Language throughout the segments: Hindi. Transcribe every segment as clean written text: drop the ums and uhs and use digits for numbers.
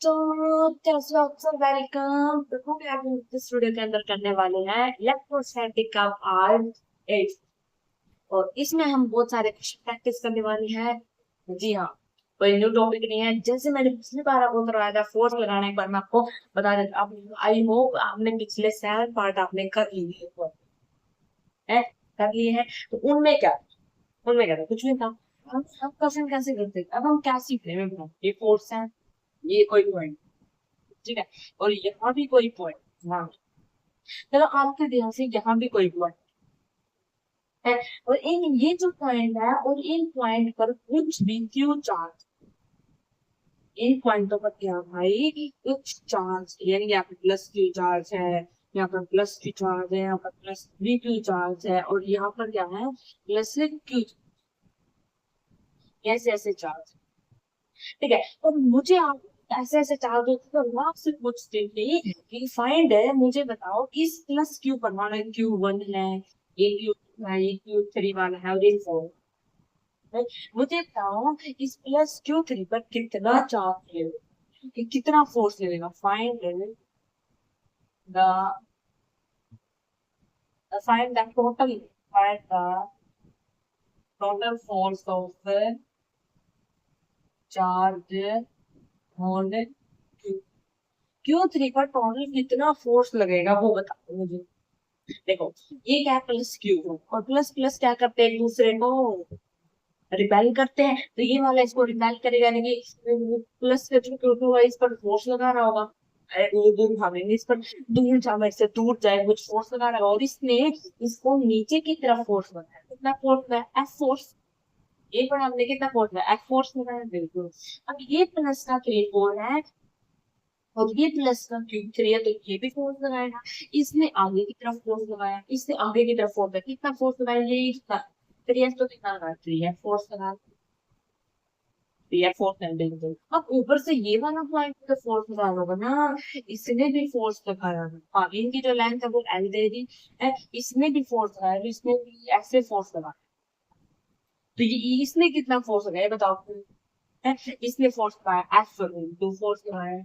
तो कैसे हो आप सब, वेलकम। तो हम इस वीडियो के अंदर करने वाले हैं इलेक्ट्रोस्टैटिक का पार्ट 8। और इसमें हम बहुत सारे क्वेश्चन प्रैक्टिस करने वाले हैं। जी हाँ, कोई न्यू टॉपिक नहीं है। जैसे मैंने पिछली बार आपको करवाया था फोर्स लगाने, एक बार मैं आपको बता देता। आप आई होप आपने पिछले 7 पार्ट आपने कर लिए है, कर लिए हैं। तो उनमें क्या था, कुछ नहीं था। हम क्वेश्चन कैसे करते थे, अब हम क्या सीख रहे हैं। ये फोर्स है, ये कोई पॉइंट, ठीक है, और यहाँ भी कोई पॉइंट। हाँ, चलो आपके ध्यान से यहाँ भी कोई पॉइंट है, और इन ये जो पॉइंट है और इन पॉइंट पर कुछ भी क्यू चार्ज, इन पॉइंटों पर क्या भाई, कुछ चार्ज, यानी यहाँ पे प्लस क्यू चार्ज है, यहाँ पर प्लस क्यू चार्ज है, यहाँ पर प्लस 3 क्यू चार्ज है, और यहाँ पर क्या है, प्लस क्यू, ऐसे ऐसे चार्ज। ठीक है, और मुझे आप ऐसे ऐसे चार्ज होते तो मैं आपसे पूछती थी कि फाइंड है, मुझे बताओ इस प्लस क्यू पर, माना Q1 है, ये Q2 है, ये Q3 वाला है, और ये 4 है। मुझे बताओ इस प्लस Q3 पर कितना चार्ज है, कि कितना फोर्स लगेगा। Find the find the total, find the total force of charge on Q3 पर टोटल कितना फोर्स लगेगा, वो बताओ मुझे। देखो, ये क्या है, प्लस क्यू, और प्लस प्लस क्या करते हैं, एक दूसरे को रिपेल करते हैं। तो ये वाला इसको रिपेल करेगा, यानी कि प्लस के थ्रू क्यू टू इस पर फोर्स लगा रहा होगा। अरे दूर दूर भागेंगे, इस पर दूर जाए, इससे दूर जाए, कुछ फोर्स लगा रहा है, और इसने इसको नीचे की तरफ फोर्स लगाया। कितना फोर्स लगाया, एफ फोर्स। एक बार हमने कितना फोर्स लगाया, एफ फोर्स लगाया, बिल्कुल। अब ये प्लस का क्यू फोर है, और ये प्लस का क्यूब 3 है, तो ये भी फोर्स लगाएगा। इसने आगे की तरफ फोर्स लगाया, इसने आगे की तरफ फोर्स लगाया, कितना फोर्स लगाया, ये कितना, 3 तो कितना लगा, 3 फोर्स लगा, 3 फोर्स है, बिल्कुल। अब ऊपर से ये वाला पॉइंट पे फोर्स लगाया होगा ना, इसने भी फोर्स लगाया है। हाँ, इनकी जो लेंथ है वो एल दे दी है, इसने भी फोर्स लगाया, तो इसने भी ऐसे फोर्स लगाया। तो ये इसने कितना फोर्स लगाया बताओ। है, इसने फोर्स लगाया एफ, टू फोर्स लगाया।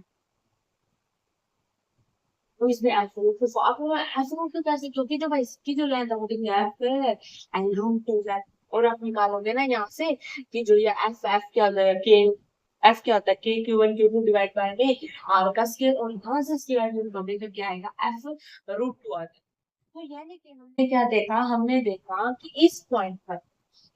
तो इसमें एब्सोल्यूट तो आप एब्सोल्यूट तो कैसे, क्योंकि जो भाई इसकी जो लेंथ है वो कितनी है, एफ है, एंड रूट 2 है। और आप निकालोगे ना यहाँ से कि जो ये एफ, एफ क्या होता है, के, एफ क्या होता है, के Q1 Q2 डिवाइड बाय में आर का स्केयर, और यहाँ से स्केयर करोगे तो क्या आएगा, एफ रूट 2 आता है। तो यानी कि हमने क्या देखा, हमने देखा कि इस पॉइंट पर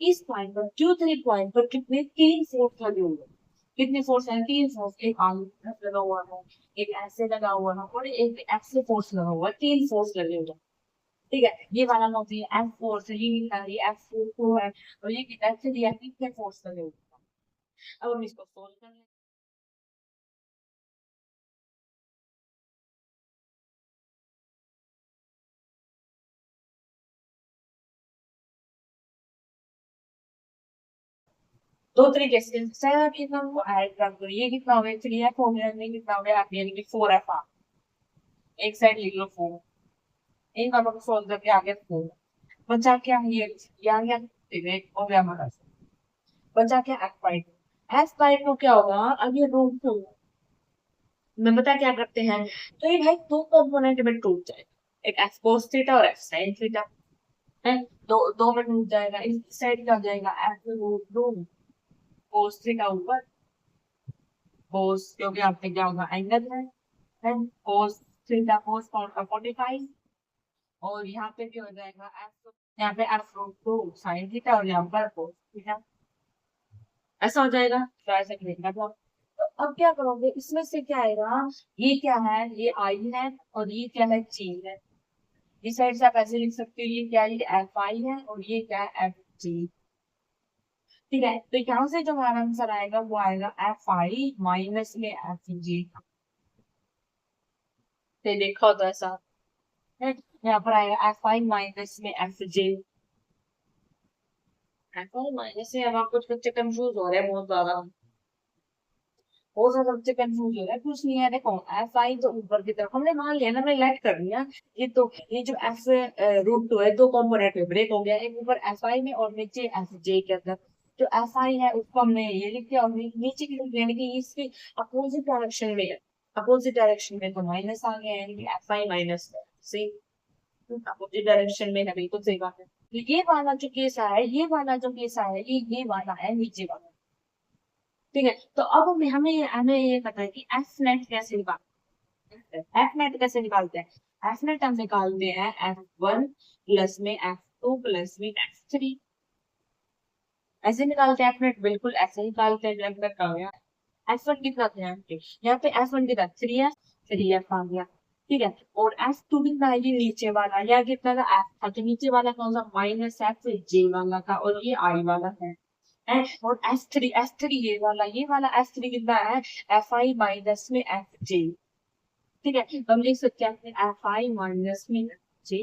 Q3 पॉइंट पर कितने, 3 फोर्स लगे हुए हैं। कितने फोर्स है, 3 फोर्स। एक आगे की तरफ लगा हुआ है, एक ऐसे लगा हुआ है, और एक ऐसे फोर्स लगा हुआ है, 3 फोर्स लगे हुए हैं। ठीक है, ये वाला नो भी एफ फोर्स है, ये कितना है, ये एफ फोर है, और ये कितना है, थ्री है, कितने फोर्स लगे हुए हैं। अब हम इसको सोल्व कर लेंगे। दो तरीके से सर, कितना वो ऐड कर दो, ये कितना हो गया, 3 एफ हो गया, ये कितना हो गया, एफ, यानी कि 4 एफ आ। एक साइड लिख लो 4, इन दोनों को सोल्व करके आगे 4। बचा क्या है, ये यहाँ क्या हो गया हमारा, बचा क्या, एफ फाइव। एफ फाइव को क्या होगा, अब ये रूट टू में बता क्या करते हैं, तो ये भाई दो कंपोनेंट में टूट जाएगा, एक एफ कोस थीटा और एफ साइन थीटा है। दो दो में टूट जाएगा, इस साइड का हो जाएगा F root two cos theta ऊपर, कोस क्योंकि आपने क्या होगा, एंगल है कोस थीटा, कोस कौन सा 45, और यहाँ पे क्या हो जाएगा एफ, यहाँ पे F root two sine theta, और यहाँ पर कोस थीटा, ऐसा हो जाएगा। तो ऐसा लिखना था। तो अब क्या करोगे, इसमें से क्या आएगा, ये क्या है, ये आई है, और ये क्या है, जी है। इस साइड से आप ऐसे लिख सकते हो, ये क्या है, ये एफ आई है, और ये क्या है, एफ जी। ठीक है, तो यहाँ से जो हमारा आंसर आएगा वो आएगा एफ आई माइनस में एफ जी। तो देखा हो तो ऐसा है, यहाँ पर आएगा एफ आई माइनस में F J. F I minus में, अब आप कुछ बच्चे कंफ्यूज हो रहे हैं बहुत ज्यादा, बहुत ज्यादा बच्चे कंफ्यूज हो रहे हैं। कुछ नहीं है, देखो एफ आई तो ऊपर की तरफ हमने मान लिया ना, हमने लेट कर लिया। ये तो ये जो एफ रूट टू है, दो कंपोनेंट में ब्रेक हो गया, एक ऊपर एफ आई में और नीचे एफ जे के अंदर। जो एफ आई है उसको हमने ये लिख दिया, और नीचे की तरफ यानी कि इसके अपोजिट डायरेक्शन में है, अपोजिट डायरेक्शन में तो माइनस आ गया, यानी कि एफ आई माइनस है। सही, अपोजिट डायरेक्शन में है, बिल्कुल सही बात है। तो ये वाला जो केस आया है, ये वाला जो केस आया है, ये वाला है नीचे वाला। ठीक है, तो अब हमें हमें ये पता है कि एफ नेट कैसे निकालते हैं। एफ नेट कैसे निकालते हैं? एफ नेट हम निकालते हैं एफ वन प्लस में एफ टू प्लस में एफ थ्री, ऐसे निकालते हैं एफ नेट, बिल्कुल ऐसे निकालते हैं। जब तक आ गया एफ वन कितना था यहाँ पे एफ वन कितना थ्री है, थ्री एफ आ गया। ठीक है, और एफ टू कितना है, ये नीचे वाला, या कितना था एफ था, तो नीचे वाला कौन सा, माइनस एफ जे वाला था, और ये आई वाला है। और एस थ्री ये वाला एस थ्री कितना है, एफ आई माइनस में एफ जे। ठीक है, तो हम लिख सकते हैं एफ आई माइनस में एफ जे।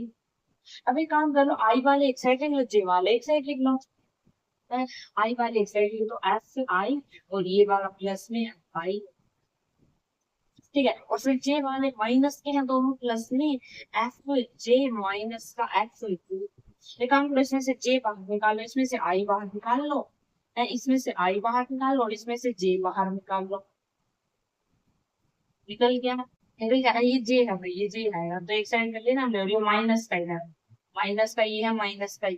अब एक काम कर लो, आई वाले एक साइड लिख लो, जे वाले एक साइड लिख लो। आई वाले एक साइड लिख लो, एफ आई, और ये वाला प्लस में एफ आई। ठीक है, और फिर जे वाले माइनस के हैं दोनों, प्लस में एफ जे माइनस का एफ टू। एक काम करो, इसमें से जे बाहर निकालो, इसमें से आई बाहर निकाल लो, इसमें से आई बाहर निकाल लो, और इसमें से जे बाहर निकाल लो। निकल गया, निकल गया। ये जे है भाई, ये जे है, तो एक साइड कर लेना हमने, और ये माइनस का ही है, माइनस का ये है, माइनस का ही।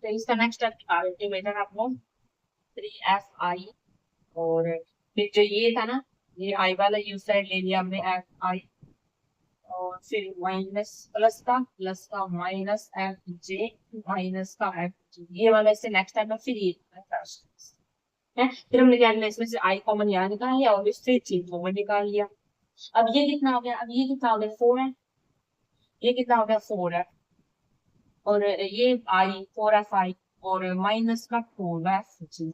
तो इसका नेक्स्ट अल्टीमेटन आपको थ्री एफ आई, और फिर जो ये था ना, ये आई वाला ये उस साइड ले लिया हमने एफ आई, और फिर प्लस का माइनस एफ जे, माइनस का एफ जे, ये वाला इससे नेक्स्ट टाइम में फिर ये है। फिर हमने क्या किया, इसमें से आई कॉमन यहाँ निकाल लिया, और इससे जे कॉमन निकाल लिया। अब ये कितना हो गया, अब ये कितना हो गया, फोर है, ये कितना हो गया, फोर है, और ये आई फोर एफ आई, और माइनस का फोर एफ जी,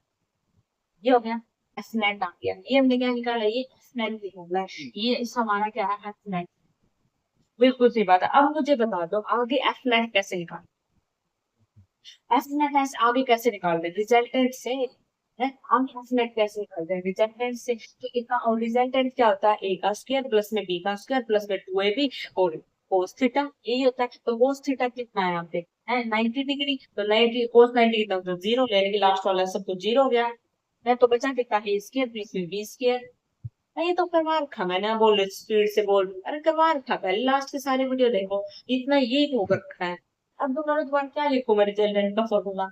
ये हो गया। एफ नेट आ गया, ये हमने क्या निकाला, ये एफ नेट निकाला है, ये इस हमारा क्या है, एफ नेट। बिल्कुल सही बात है। अब मुझे बता दो आगे एफ नेट कैसे निकाल, एफ नेट आगे कैसे निकालते हैं, रिजल्टेंट से है। हम एफ नेट कैसे निकालते हैं, रिजल्टेंट से। तो इसका और रिजल्टेंट क्या होता है, ए का स्क्वायर प्लस में बी का स्क्वायर प्लस में टू ए बी, और कोस थीटा, यही होता है। तो कोस थीटा कितना है यहाँ पे, है 90 डिग्री, तो 90 कोस 90 कितना, तो जीरो, यानी कि लास्ट वाला सब तो जीरो हो गया है। तो बचा कितना है, स्क्वायर प्लस में बी स्क्वायर। ये तो करवा रखा मैंने, बोल स्पीड से बोल, अरे करवा रखा, पहले लास्ट के सारे वीडियो देखो, इतना ये हो रखा है। अब दोबारा दोबारा क्या लिखूं मैं, रिजल्टेंट का फॉर्मूला।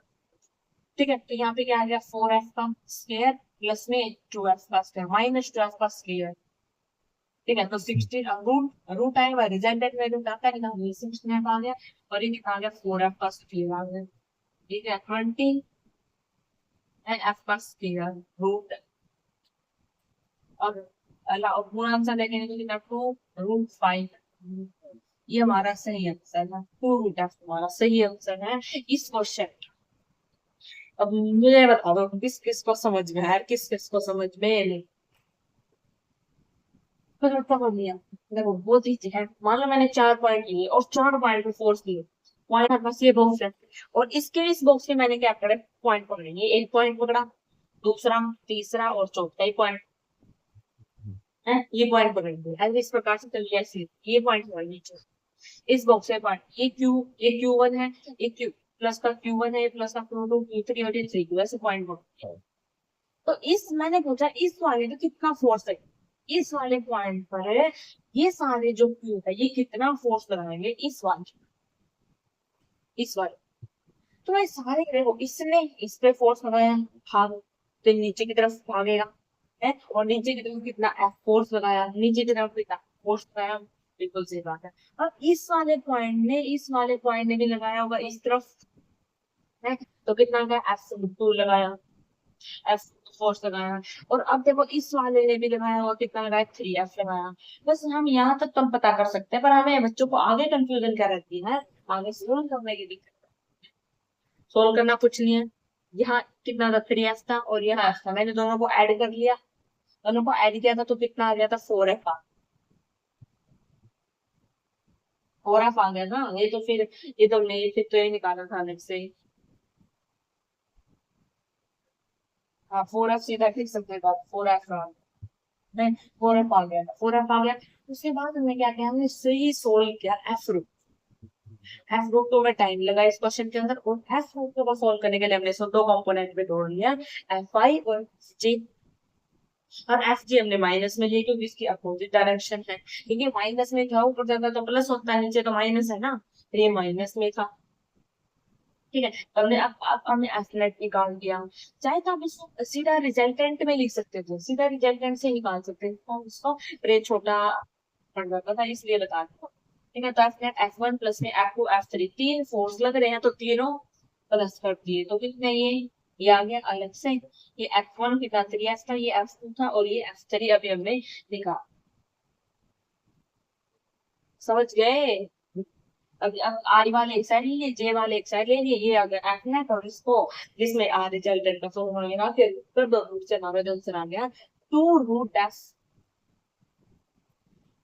ठीक है, तो यहाँ पे क्या आ गया, फोर एफ का स्क्वायर प्लस में टू एफ का स्क्वायर माइनस टू एफ का स्क्वायर। ठीक है, तो 16 रूट रूट आएगा, रिजल्टेंट वैल्यू आता है ना, ये 16 एफ आ गया, और ये कितना आ गया, फोर एफ का स्क्वायर आ गया। ठीक है, 20 एंड एफ का स्क्वायर रूट, और पूरा आंसर देखेंगे तो कितना, टू रूट फाइव। ये हमारा सही आंसर है, टू रूट एफ हमारा सही आंसर है इस क्वेश्चन। अब मुझे बता दो किस किस को समझ में है, किस किस को समझ में नहीं। फिर समझ लिया, देखो बहुत इजी है। मान लो मैंने 4 पॉइंट लिए, और 4 पॉइंट पे फोर्स लिए, पॉइंट बस ये बॉक्स है, और इसके इस बॉक्स में मैंने क्या करे, पॉइंट पकड़े, ये एक पॉइंट पकड़ा, दूसरा, तीसरा और चौथा ही पॉइंट है, ये पॉइंट पकड़ लिया। ऐसे इस प्रकार से चलिए, ऐसे ये पॉइंट पकड़ लीजिए, इस बॉक्स में पॉइंट, ये क्यू वन है, ये क्यू प्लस का क्यू वन है, प्लस का क्यू टू, क्यू थ्री और थ्री क्यू, ऐसे पॉइंट पकड़। तो इस मैंने पूछा इस वाले में कितना फोर्स है, इस वाले पॉइंट पर ये सारे जो क्यू है ये कितना फोर्स लगाएंगे इस वाले, इस वाले। तो ये सारे देखो, इसने इस पे फोर्स लगाया, भाग, तो नीचे की तरफ भागेगा है, और नीचे की तरफ कितना फोर्स लगाया, नीचे की तरफ कितना फोर्स लगाया, बिल्कुल सही बात है। अब इस वाले पॉइंट ने भी लगाया होगा इस तरफ है, तो कितना का एफ टू लगाया, एफ फोर्स लगाया। और अब देखो इस वाले ने भी लगाया, और कितना लगाया, थ्री एफ लगाया। बस हम यहाँ तक तो हम पता कर सकते हैं, पर हमें बच्चों को आगे कंफ्यूजन क्या रहती है, आगे सोल्व करने की दिक्कत। सोल्व करना कुछ नहीं है, यहाँ कितना था, थ्री एफ था, और यहाँ एफ था, मैंने दोनों को ऐड कर लिया, दोनों को ऐड किया था, तो कितना आ गया था, फोर एफ आ, फोर एफ आ गया ना। ये तो फिर ये तो नहीं, फिर तो ये निकाला था अलग से। हाँ, फोर एफ सीधा लिख सकते थे, फोर एफ नहीं, फोर एफ आ गया, फोर एफ आ गया। उसके बाद हमने क्या किया, हमने सही सोल्व किया F root, F root two में टाइम लगा इस क्वेश्चन के अंदर, और एफ रूट टू को सोल्व करने के लिए हमने इसको दो कंपोनेंट में तोड़ लिया, एफ आई और जी। और एफ जी हमने माइनस में लिया क्योंकि इसकी अपोजिट डायरेक्शन है, क्योंकि माइनस में था, ऊपर जाता तो प्लस होता है, नीचे तो माइनस है ना, तो ये माइनस में था। ठीक है, तो हमने अब हमने एफ नेट निकाल दिया। चाहे तो आप इसको सीधा रिजल्टेंट में लिख सकते थे, सीधा रिजल्टेंट से निकाल सकते थे, तो इसको रे छोटा पड़ जाता था, इसलिए बता दिया। ठीक है, तो F net F one plus में एफ टू एफ थ्री, तीन फोर्स लग रहे हैं तो तीनों प्लस कर दिए, तो कितने ये आ गया अलग से। ये एफ वन कितना 3f था, ये एफ टू था, और ये एफ थ्री अभी हमने लिखा। समझ गए? अब आर वाले एक साइड लिए, जे वाले एक साइड ले लिए, ये अगर एफ नेट और इसको जिसमें आर रिजल्टेंट का फॉर्मूला लगा के कर दो, रूट से हमारा आंसर आ गया 2√f।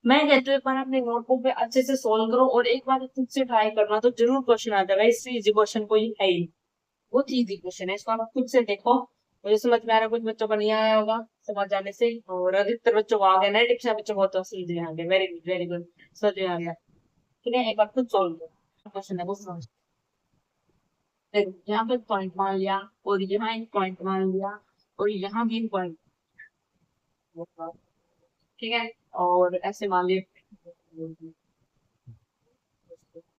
मैं कहती हूँ एक बार अपने नोटबुक पे अच्छे से सोल्व करो, और एक बार खुद से ट्राई करना तो जरूर क्वेश्चन आ जाएगा, इससे इजी क्वेश्चन कोई है ही। बहुत इजी क्वेश्चन है, इसको आप खुद से देखो। मुझे समझ में आ रहा है, कुछ बच्चों को नहीं आया होगा समझ जाने से, और अधिकतर बच्चों को आ गया, 90% बच्चों को तो समझ में आ गया। वेरी गुड वेरी गुड, समझ में आ गया। ठीक है, एक बार खुद सोल्व करो क्वेश्चन है, वो समझ। देखो यहाँ पे पॉइंट मान लिया, और यहाँ एक पॉइंट मान लिया, और यहाँ भी पॉइंट, ठीक है, और ऐसे मान लिया,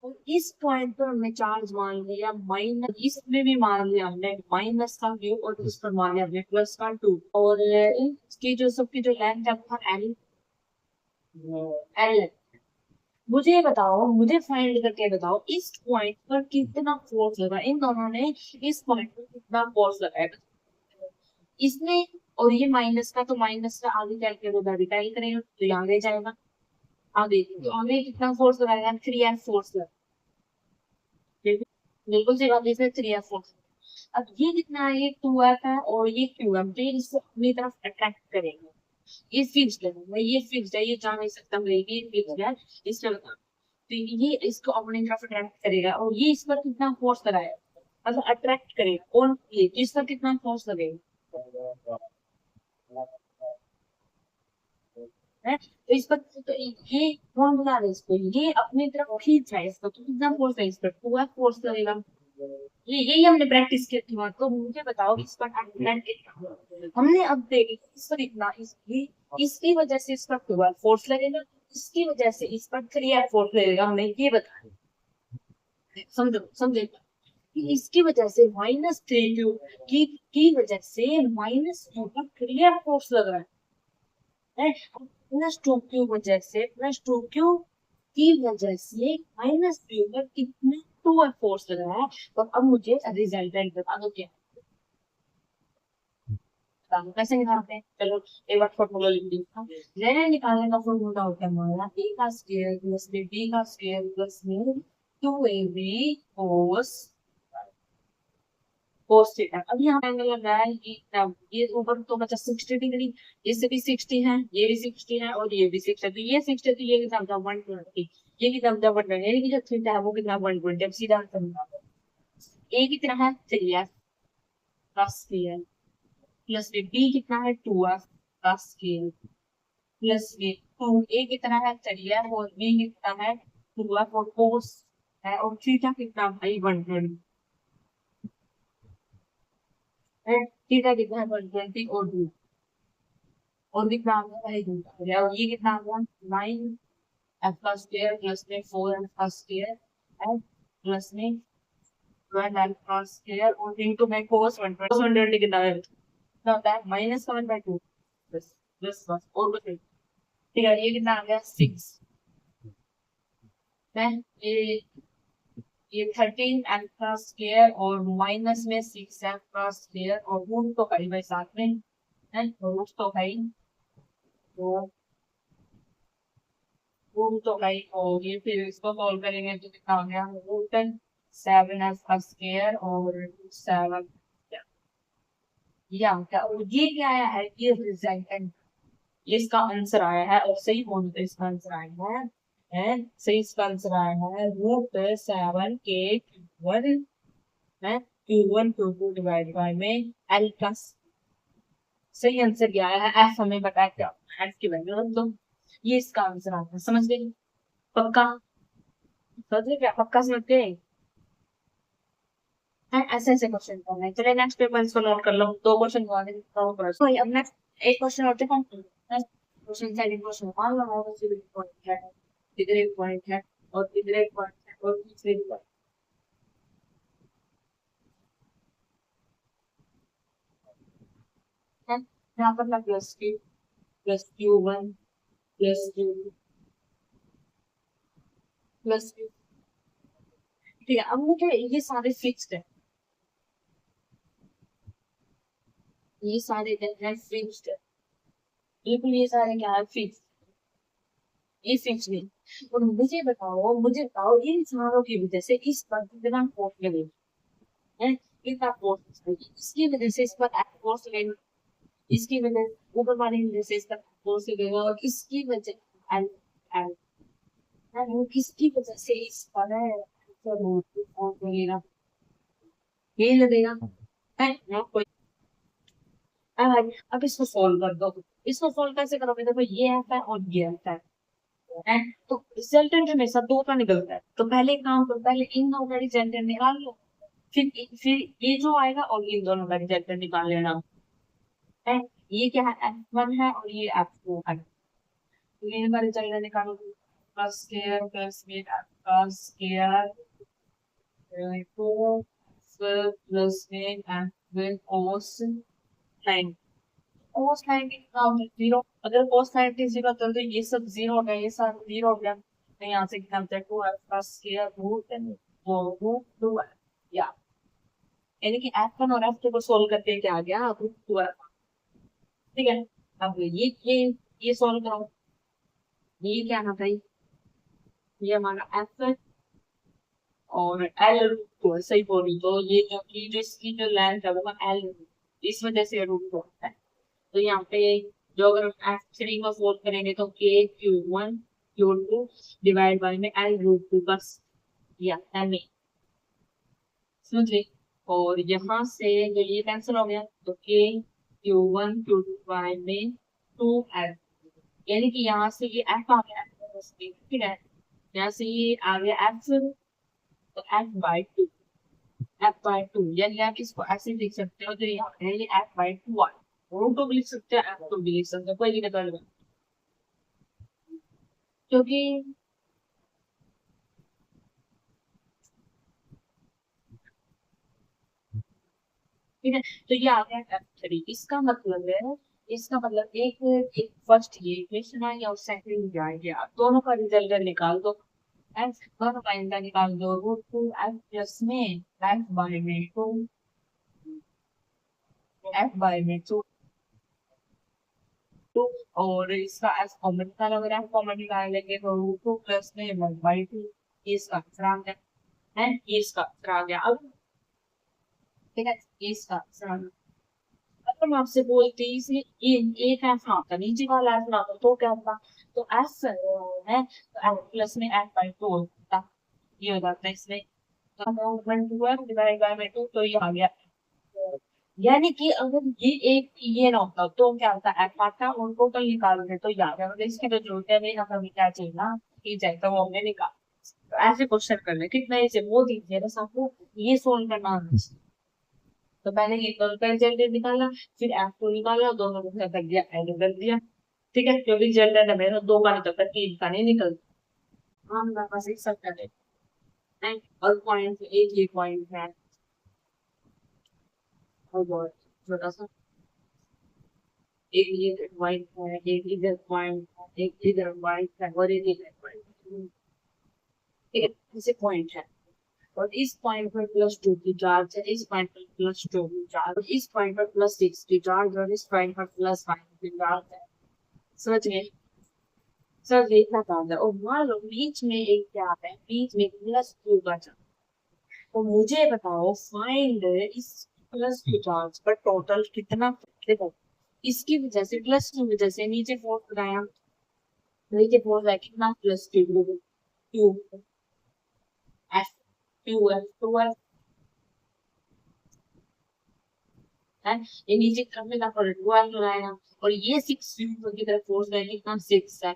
और इस पॉइंट पर हमने चार्ज मान लिया माइनस, इसमें भी मान लिया हमने माइनस का व्यू, और इस पर मान लिया हमने प्लस का 2, और इसकी जो सबकी जो लेंथ है वो एल एल। मुझे बताओ, मुझे फाइंड करके बताओ इस पॉइंट पर कितना फोर्स लगा, इन दोनों ने इस पॉइंट पर कितना फोर्स लगाया इसने। और ये माइनस का, तो माइनस का आगे कैलकुलेट होगा, रिटाइल करेंगे तो यहाँ आगे जाएगा, आगे तो आगे कितना फोर्स लगाएगा, 3F फोर्स लगा, बिल्कुल सही बात है, इसमें 3F फोर्स। अब ये कितना है, ये 2F है, और ये Q है, तो ये इसको अपनी तरफ अट्रैक्ट करेंगे। ये फिक्स्ड है, मैं ये फिक्स्ड है, ये जा नहीं सकता, मैं ये फिक्स्ड है, इसका बता। तो ये इसको अपनी तरफ अट्रैक्ट करेगा, और ये इस पर कितना फोर्स लगाएगा, मतलब अट्रैक्ट करेगा कौन, ये तो इस पर कितना फोर्स लगेगा है, तो इस पर तो ये कौन बना रहा है इसको, ये अपनी तरफ खींच रहा है इसको, तो कितना फोर्स है इस पर, 2F फोर्स लगेगा। ये यही हमने प्रैक्टिस की थी, तो मुझे बताओ इस पर अटैचमेंट कितना, हमने अब देखी इस पर इतना, इसकी वजह से इस पर 12 फोर्स लगेगा, इसकी वजह से इस पर 3 फोर्स लगेगा, हमने ये बताया। समझो समझे कि इसकी वजह से -3Q की वजह से -2 पर 3 फोर्स लग रहा है, +2Q वजह से +2Q की वजह से -3 पर कितने 2 फोर्स लग रहा है। तो अब मुझे रिजल्टेंट बता दो क्या कैसे निकालते हैं, चलो एक बार फॉर्मूला लिख लीजिए। जेड निकालने का फॉर्मूला होता है हमारा ए का स्क्वायर प्लस बी का स्क्वायर प्लस में 2ab कोस कोस थीटा। अब यहाँ एंगल लग रहा है ये ऊपर तो बचा 60 डिग्री, इससे भी 60 है, ये भी 60 है, और ये भी 60 है, तो ये 60 है, तो ये कितना बचा 120, ये कितना बचा 120, यानी कि जो थीटा है वो कितना 120। अब सीधा आंसर निकालो, ए कितना है 3f plus square plus B कितना है 2f plus square plus B, तो ए कितना है 3f, और बी कितना है 2f, और कोस है, और थीटा कितना भाई 120 है, थीटा कितना है 120, और कितना आ गया भाई 2, और ये कितना आ गया 9f का स्क्वायर प्लस में 4f का स्क्वायर है प्लस में 12f का स्क्वायर, और इनटू में कोस 120 कितना है, कितना होता है -1/2 बस, बस बस और कुछ नहीं। ठीक है, ये कितना आ गया 6 है, ये 13f का स्क्वायर, और माइनस में 6f का स्क्वायर, और रूट तो कहीं भाई साथ में है, रूट तो कहीं, तो रूट तो कहीं, और ये फिर इसको सॉल्व करेंगे तो कितना हो गया रूट 7f का स्क्वायर, और 7, या क्या, और ये क्या आया है, ये रिजल्टेंट, ये इसका आंसर आया है, और सही कौन सा इसका आंसर आया है सही इसका आंसर आया है √7 के 1 है, Q1 Q2 डिवाइड बाय में L प्लस। सही आंसर क्या आया है, F हमें बताया क्या, F की वैल्यू रख दो, ये इसका आंसर आता है, समझ गए, पक्का। सोचिए क्या पक्का समझते हैं ऐसे ऐसे क्वेश्चन करना है। चलिए नेक्स्ट पेपर इसको नोट कर लो, दो क्वेश्चन हुआ है तो अब नेक्स्ट एक क्वेश्चन और देखो, क्वेश्चन सेकंड क्वेश्चन मान लो और उसी पॉइंट है, इधर एक पॉइंट है और इधर एक पॉइंट है और तीसरे भी पॉइंट है। यहाँ पर मैं plus Q one plus Q plus Q, ठीक है। अब मुझे ये सारे फिक्स्ड है, ये सारे हैं फिक्स्ड है, बिल्कुल ये सारे क्या है फिक्स, ये फिक्स नहीं। और मुझे बताओ इन सारों की वजह से इस पर कितना फोर्स लगेगा है, कितना फोर्स लगेगा, इसकी वजह से इस पर फोर्स लगेगा, इसकी वजह ऊपर वाले की वजह से इस पर फोर्स लगेगा और इसकी वजह एंड एंड एंड किसकी वजह से इस पर है फोर्स लगेगा, ये लगेगा है ना कोई। अब इसको सोल्व कर दो, इसको सोल्व कैसे करोगे, देखो ये एफ है और ये एफ है तो रिजल्टेंट हमेशा दो का निकलता है, तो पहले एक काम करो, पहले इन दोनों का रिजल्टेंट निकाल लो, फिर ये जो आएगा और इन दोनों का रिजल्टेंट निकाल लेना है। ये क्या है एफ वन है और ये एफ टू है, तो ये इनका रिजल्टेंट निकालो, प्लस स्केयर प्लस में एफ का स्केयर टू फिर प्लस में एफ विद कोस नाइन, कोस 90 कितना होता है जीरो, अगर कोस 90 जीरो तो ये सब जीरो हो गया, ये सब जीरो हो गया, तो यहाँ से कितना बचा टू एफ का स्क्वायर रूट वो रूट टू या यानी कि एफ वन और एफ टू को सोल्व करके क्या आ गया रूट टू एफ, ठीक है। अब ये सोल्व करो, ये क्या ना भाई, ये हमारा एफ और एल रूट टू है, सही बोल रही, तो ये जो इसकी जो लेंथ है वो एल, इस वजह से रूट टू है। तो यहाँ पे जो अगर एफ थ्री को फोल्ड करेंगे तो K Q one Q two divide by में एल रूट टू बस, या एम ए, समझ गए। और यहाँ से जो ये कैंसिल हो गया तो K Q one Q two by में टू एफ, यानी कि यहाँ से ये एफ आ गया ठीक है, यहाँ से ये आ गया एफ, तो F by to, F by to, यानी आप इसको ऐसे लिख सकते हो, जो यहाँ है ये एफ बाय टू आ, रूट टू भी लिख सकते हैं एफ टू भी लिख सकते हैं, कोई दिक्कत वाली बात, क्योंकि ठीक है। तो ये आ गया एफ थ्री, इसका मतलब एक एक फर्स्ट ये इक्वेशन आई और सेकंड ये आ गया, अब दोनों का रिजल्ट निकाल दो, एफ दोनों का इनका निकाल दो, रूट टू एफ प्लस में एफ बाय में टू, एफ बाय में टू और इसका एफ कॉमन निकालो, अगर एफ कॉमन निकाल लेंगे तो रूट टू प्लस में वन बाई टू, ये इसका आंसर आ गया है, ये इसका आंसर आ गया। अब ठीक है, ये इसका आंसर आ गया। अगर मैं आपसे बोलती इसे एक एफ ना होता, नीचे वाला एफ ना होता तो क्या होता, तो एफ है तो एफ प्लस में एफ बाई टू होता, ये हो जाता है इसमें, तो one two F divide by में टू, तो ये आ गया। यानी कि अगर ये ना होता तो क्या होता, एफ आता और टोटल निकालते तो याद है, मतलब इसकी तो जरूरत है नहीं, हमें क्या चाहिए ना कि जाए तो वो हमने निकाल, तो ऐसे क्वेश्चन करने कितना इसे वो दीजिए बस आपको ये सोल्व करना आना चाहिए। तो पहले ये दोनों का रिजल्ट निकाला, फिर एफ टू निकाला, दोनों को कर दिया एड कर दिया, ठीक है, क्योंकि रिजल्ट है मेरा दो का निकलता, तीन का नहीं निकलता। हाँ मेरे पास एक सब कर देते, और पॉइंट एक ये पॉइंट है और बहुत छोटा सा, एक ये पॉइंट है, एक इधर पॉइंट है, एक इधर पॉइंट है और एक इधर पॉइंट, एक ऐसे पॉइंट है, और इस पॉइंट पर प्लस टू की चार्ज है, इस पॉइंट पर प्लस टू की चार्ज, इस पॉइंट पर प्लस सिक्स की चार्ज और इस पॉइंट पर प्लस फाइव की चार्ज है, समझ गए। सर देखना चाहता है और मान लो बीच में एक क्या है, बीच में प्लस टू का चार्ज, तो मुझे बताओ फाइंड इस प्लस टू चार्ज पर टोटल कितना, देखो इसकी वजह से प्लस की वजह से नीचे फोर्स लगाया, नीचे फोर्स है कितना plus two two F two F two F है, ये नीचे तरफ में का टू एफ लगाया और ये सिक्स की तरफ फोर्स है कितना सिक्स है,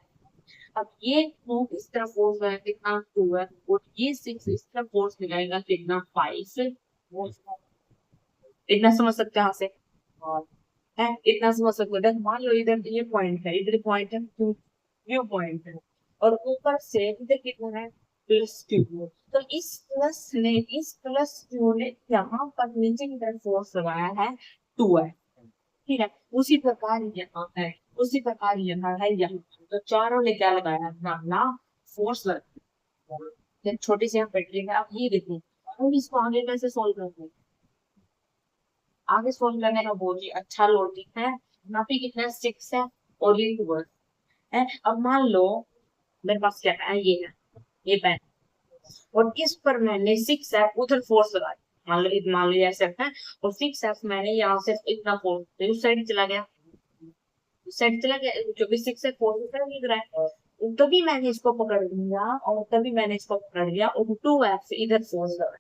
अब ये 2 इस तरफ फोर्स लगाएगा कितना 2 है, और ये 6 इस तरफ फोर्स लगाएगा कितना 5 इतना समझ सकते हैं यहाँ से। और है इतना समझ सकते हैं, मान लो इधर ये पॉइंट है, इधर पॉइंट है, व्यू पॉइंट है, और ऊपर से इधर कितना है +2। तो इस प्लस क्यू ने यहाँ पर नीचे की तरफ फोर्स लगाया है 2 है, ठीक है। उसी प्रकार यहाँ है, उसी प्रकार यहाँ है, यहाँ तो चारों ने क्या लगाया है अपना फोर्स लगाया। छोटी सी हम बैटरी है, अब ये देखो हम इसको आगे कैसे सोल्व करते हैं। आगे सोल्व करने का बहुत ही अच्छा लॉजिक है। यहाँ पे कितना 6 है और ये 2 है। अब मान लो मेरे पास क्या है, ये है, ये पेन, और इस पर मैंने 6 है उधर फोर्स लगाया, मान लो ये ऐसे है, और 6 है मैंने यहाँ से इतना फोर्स तो उस साइड चला गया, उस साइड चला गया, जो भी 6 है फोर्स उधर गिर रहा है, तभी मैंने इसको पकड़ लिया, और तभी मैंने इसको पकड़ लिया, और 2 है इधर फोर्स लगा,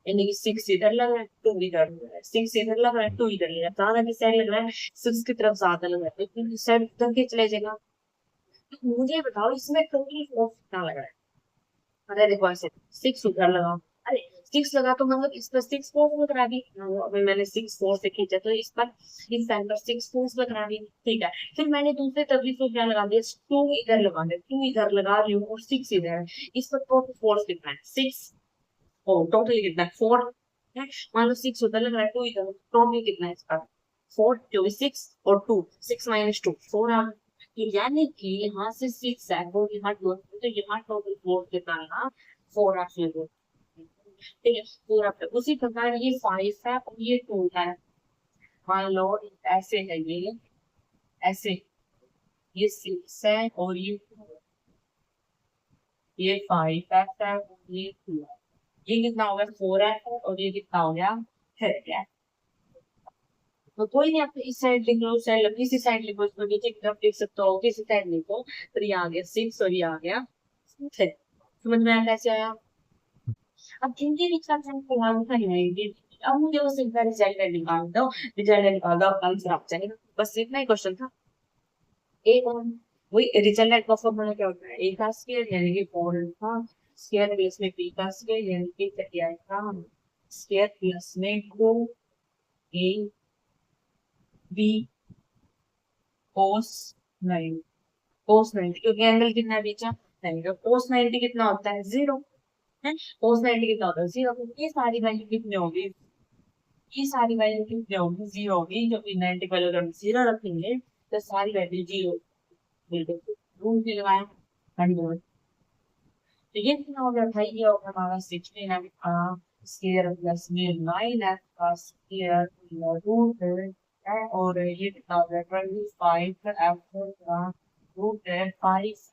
यानी कि 6 इधर लग रहा है 2 इधर लग रहा है, 6 इधर लग रहा है 2 इधर लग रहा है, ज्यादा किस साइड लग रहा है 6 की तरफ ज्यादा लग रहा है, लेकिन इस साइड उधर के चले जाएगा। तो मुझे बताओ इसमें टोटल फोर्स कितना लग रहा है। अरे देखो ऐसे 6 उधर लगाओ, अरे 6 लगा तो मतलब इस पर 6 फोर्स लगा दी, अभी मैंने 6 फोर्स से खींचा तो इस पर इस साइड पर 6 फोर्स लगा दी, ठीक है। फिर मैंने दूसरे तरीके से क्या लगा दिया, 2 इधर लगा दिया, 2 इधर लगा रही हूँ और 6 इधर है, इस पर टोटल फोर्स कितना है 6, ओ टोटल कितना है 4 है। मान लो 6 उधर लग रहा है 2 इधर, टोटल कितना है इसका 4, जो भी 6 और 2, 6 माइनस 2 4 आ गया। यानी कि यहाँ से 6 है और यहाँ 2 है, तो यहाँ टोटल फोर्स कितना है ना 4 एक्चुअली, ठीक है पूरा। उसी प्रकार ये 5 है और ये 2 है, मान लो ऐसे है, ये ऐसे, ये 6 है और ये 5 है और ये 2 है, ये कितना हो गया 4 है और ये कितना हो गया है। तो कोई नहीं, आप इस साइड लिख लो, उस साइड लो, किसी साइड लिखो, इसको नीचे की तरफ लिख सकते हो, किसी साइड लिखो, तो ये आ गया 6 और ये आ गया 6। समझ में आया कैसे आया। अब इनके बीच का हम प्रोग्राम का है, अब मुझे बस इनका रिजल्ट निकाल दो, रिजल्ट निकाल दो, आंसर आ जाएगा, बस इतना ही क्वेश्चन था। एक और वही रिजल्ट का फॉर्मूला क्या होता है, ए का स्क्वायर यानी कि 4 अल्फा स्क्वायर प्लस में बी का स्क्वायर यानी कि 3 अल्फा स्क्वायर प्लस में 2 ए बी कोस 9, कोस 90, क्योंकि एंगल कितना है बीच में, कोस 90 कितना होता है 0 है, कोस 90 कितना होता है 0, तो ये सारी वैल्यू कितनी होगी, ये सारी वैल्यू कितनी होगी 0 होगी, जो कि 90 वैल्यू अगर हम 0 रखेंगे तो सारी वैल्यू 0, बिल्कुल रूल भी लगाया कंटिन्यू। तो ये कितना हो गया भाई, ये होगा हमारा 16 एफ का स्क्वायर प्लस में 9 एफ का स्क्वायर रूट है, और ये कितना हो गया 25 एफ का रूट है 5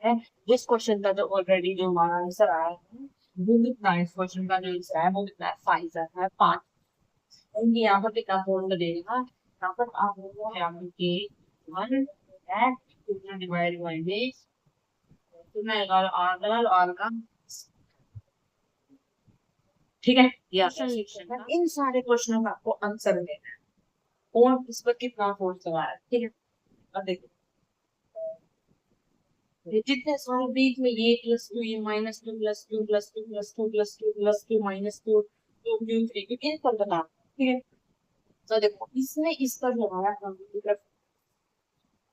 है। जिस क्वेश्चन का जो ऑलरेडी जो हमारा आंसर आया है वो कितना है, इस क्वेश्चन का जो आंसर है वो कितना है 5 है 5। ये यहाँ पर कितना फोल्ड देगा, यहाँ पर आप लोगों यहाँ पे 1 है कितना डिवाइड बाय दिस, कितना निकालो आर निकालो आर का, ठीक है। या इन सारे क्वेश्चनों का आपको आंसर देना है, कौन इस पर कितना फोर्स लगा है, ठीक है। अब देखो ये जितने सारे बीच में ये +2 ये -2 +2 +2 +2 +2 +2 -2 2 3 क्योंकि इन पर बता, ठीक है। तो देखो इसने इस पर लगाया कंप्यूटर,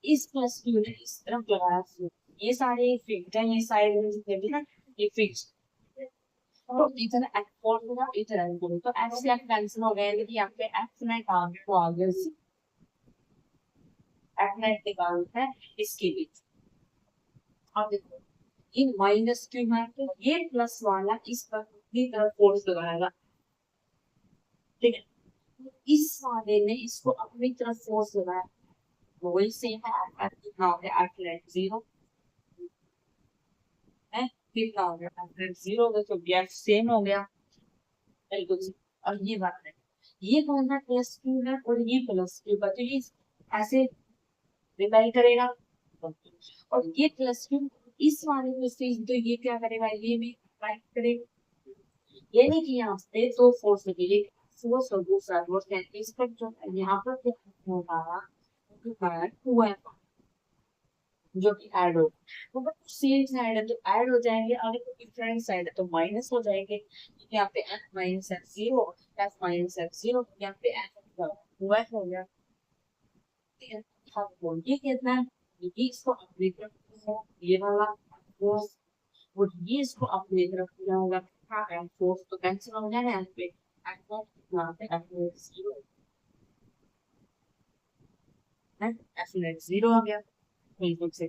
इस +2 ने इस तरफ लगाया, ये सारे फिक्स्ड है, ये साइड में जितने भी ना ये फिक्स्ड, तो इधर एफ फॉर्मूला इधर है, तो एफ से एफ कैंसिल हो गया, लेकिन यहाँ पे एफ नेट आ गया, तो आ गया एफ नेट निकालना है इसके बीच। अब देखो ये -2 है तो ये प्लस वाला इस पर अपनी तरफ फोर्स लगाएगा, ठीक है। तो इस वाले ने इसको अपनी तरफ फोर्स लगाया, तो वही सेम है, एफ कितना हो गया एफ नेट 0 है, कितना हो गया एफ नेट 0 हो गया, तो गैप सेम हो गया, बिल्कुल। अब ये बात है, ये कौन सा +2 है और ये +2 का, तो ये ऐसे रिपेल करेगा, और ये +2 इस वाले में से तो ये क्या करेगा, ये भी राइट करेगा, यानी कि यहाँ पे दो फोर्स लगेगी, फोर्स और दूसरा फोर्स है, इस पर जो यहाँ पर क्या होगा, टू है जो कि ऐड हो, तो बट सेम साइड है तो ऐड हो जाएंगे, अगर तो डिफरेंट साइड है तो माइनस हो जाएंगे। यहाँ पे F minus F zero, F minus F zero, यहाँ पे एफ हो गया। ठीक है, हाँ तो ये कितना है, ये इसको अपने तरफ है, ये वाला फोर्स, और ये इसको अपने तरफ किया होगा। हाँ एफ फोर्स तो कैंसिल हो जाएगा यहाँ पे, एफ यहाँ पे एफ जीरो है, एफ जीरो आ गया बिल्कुल से।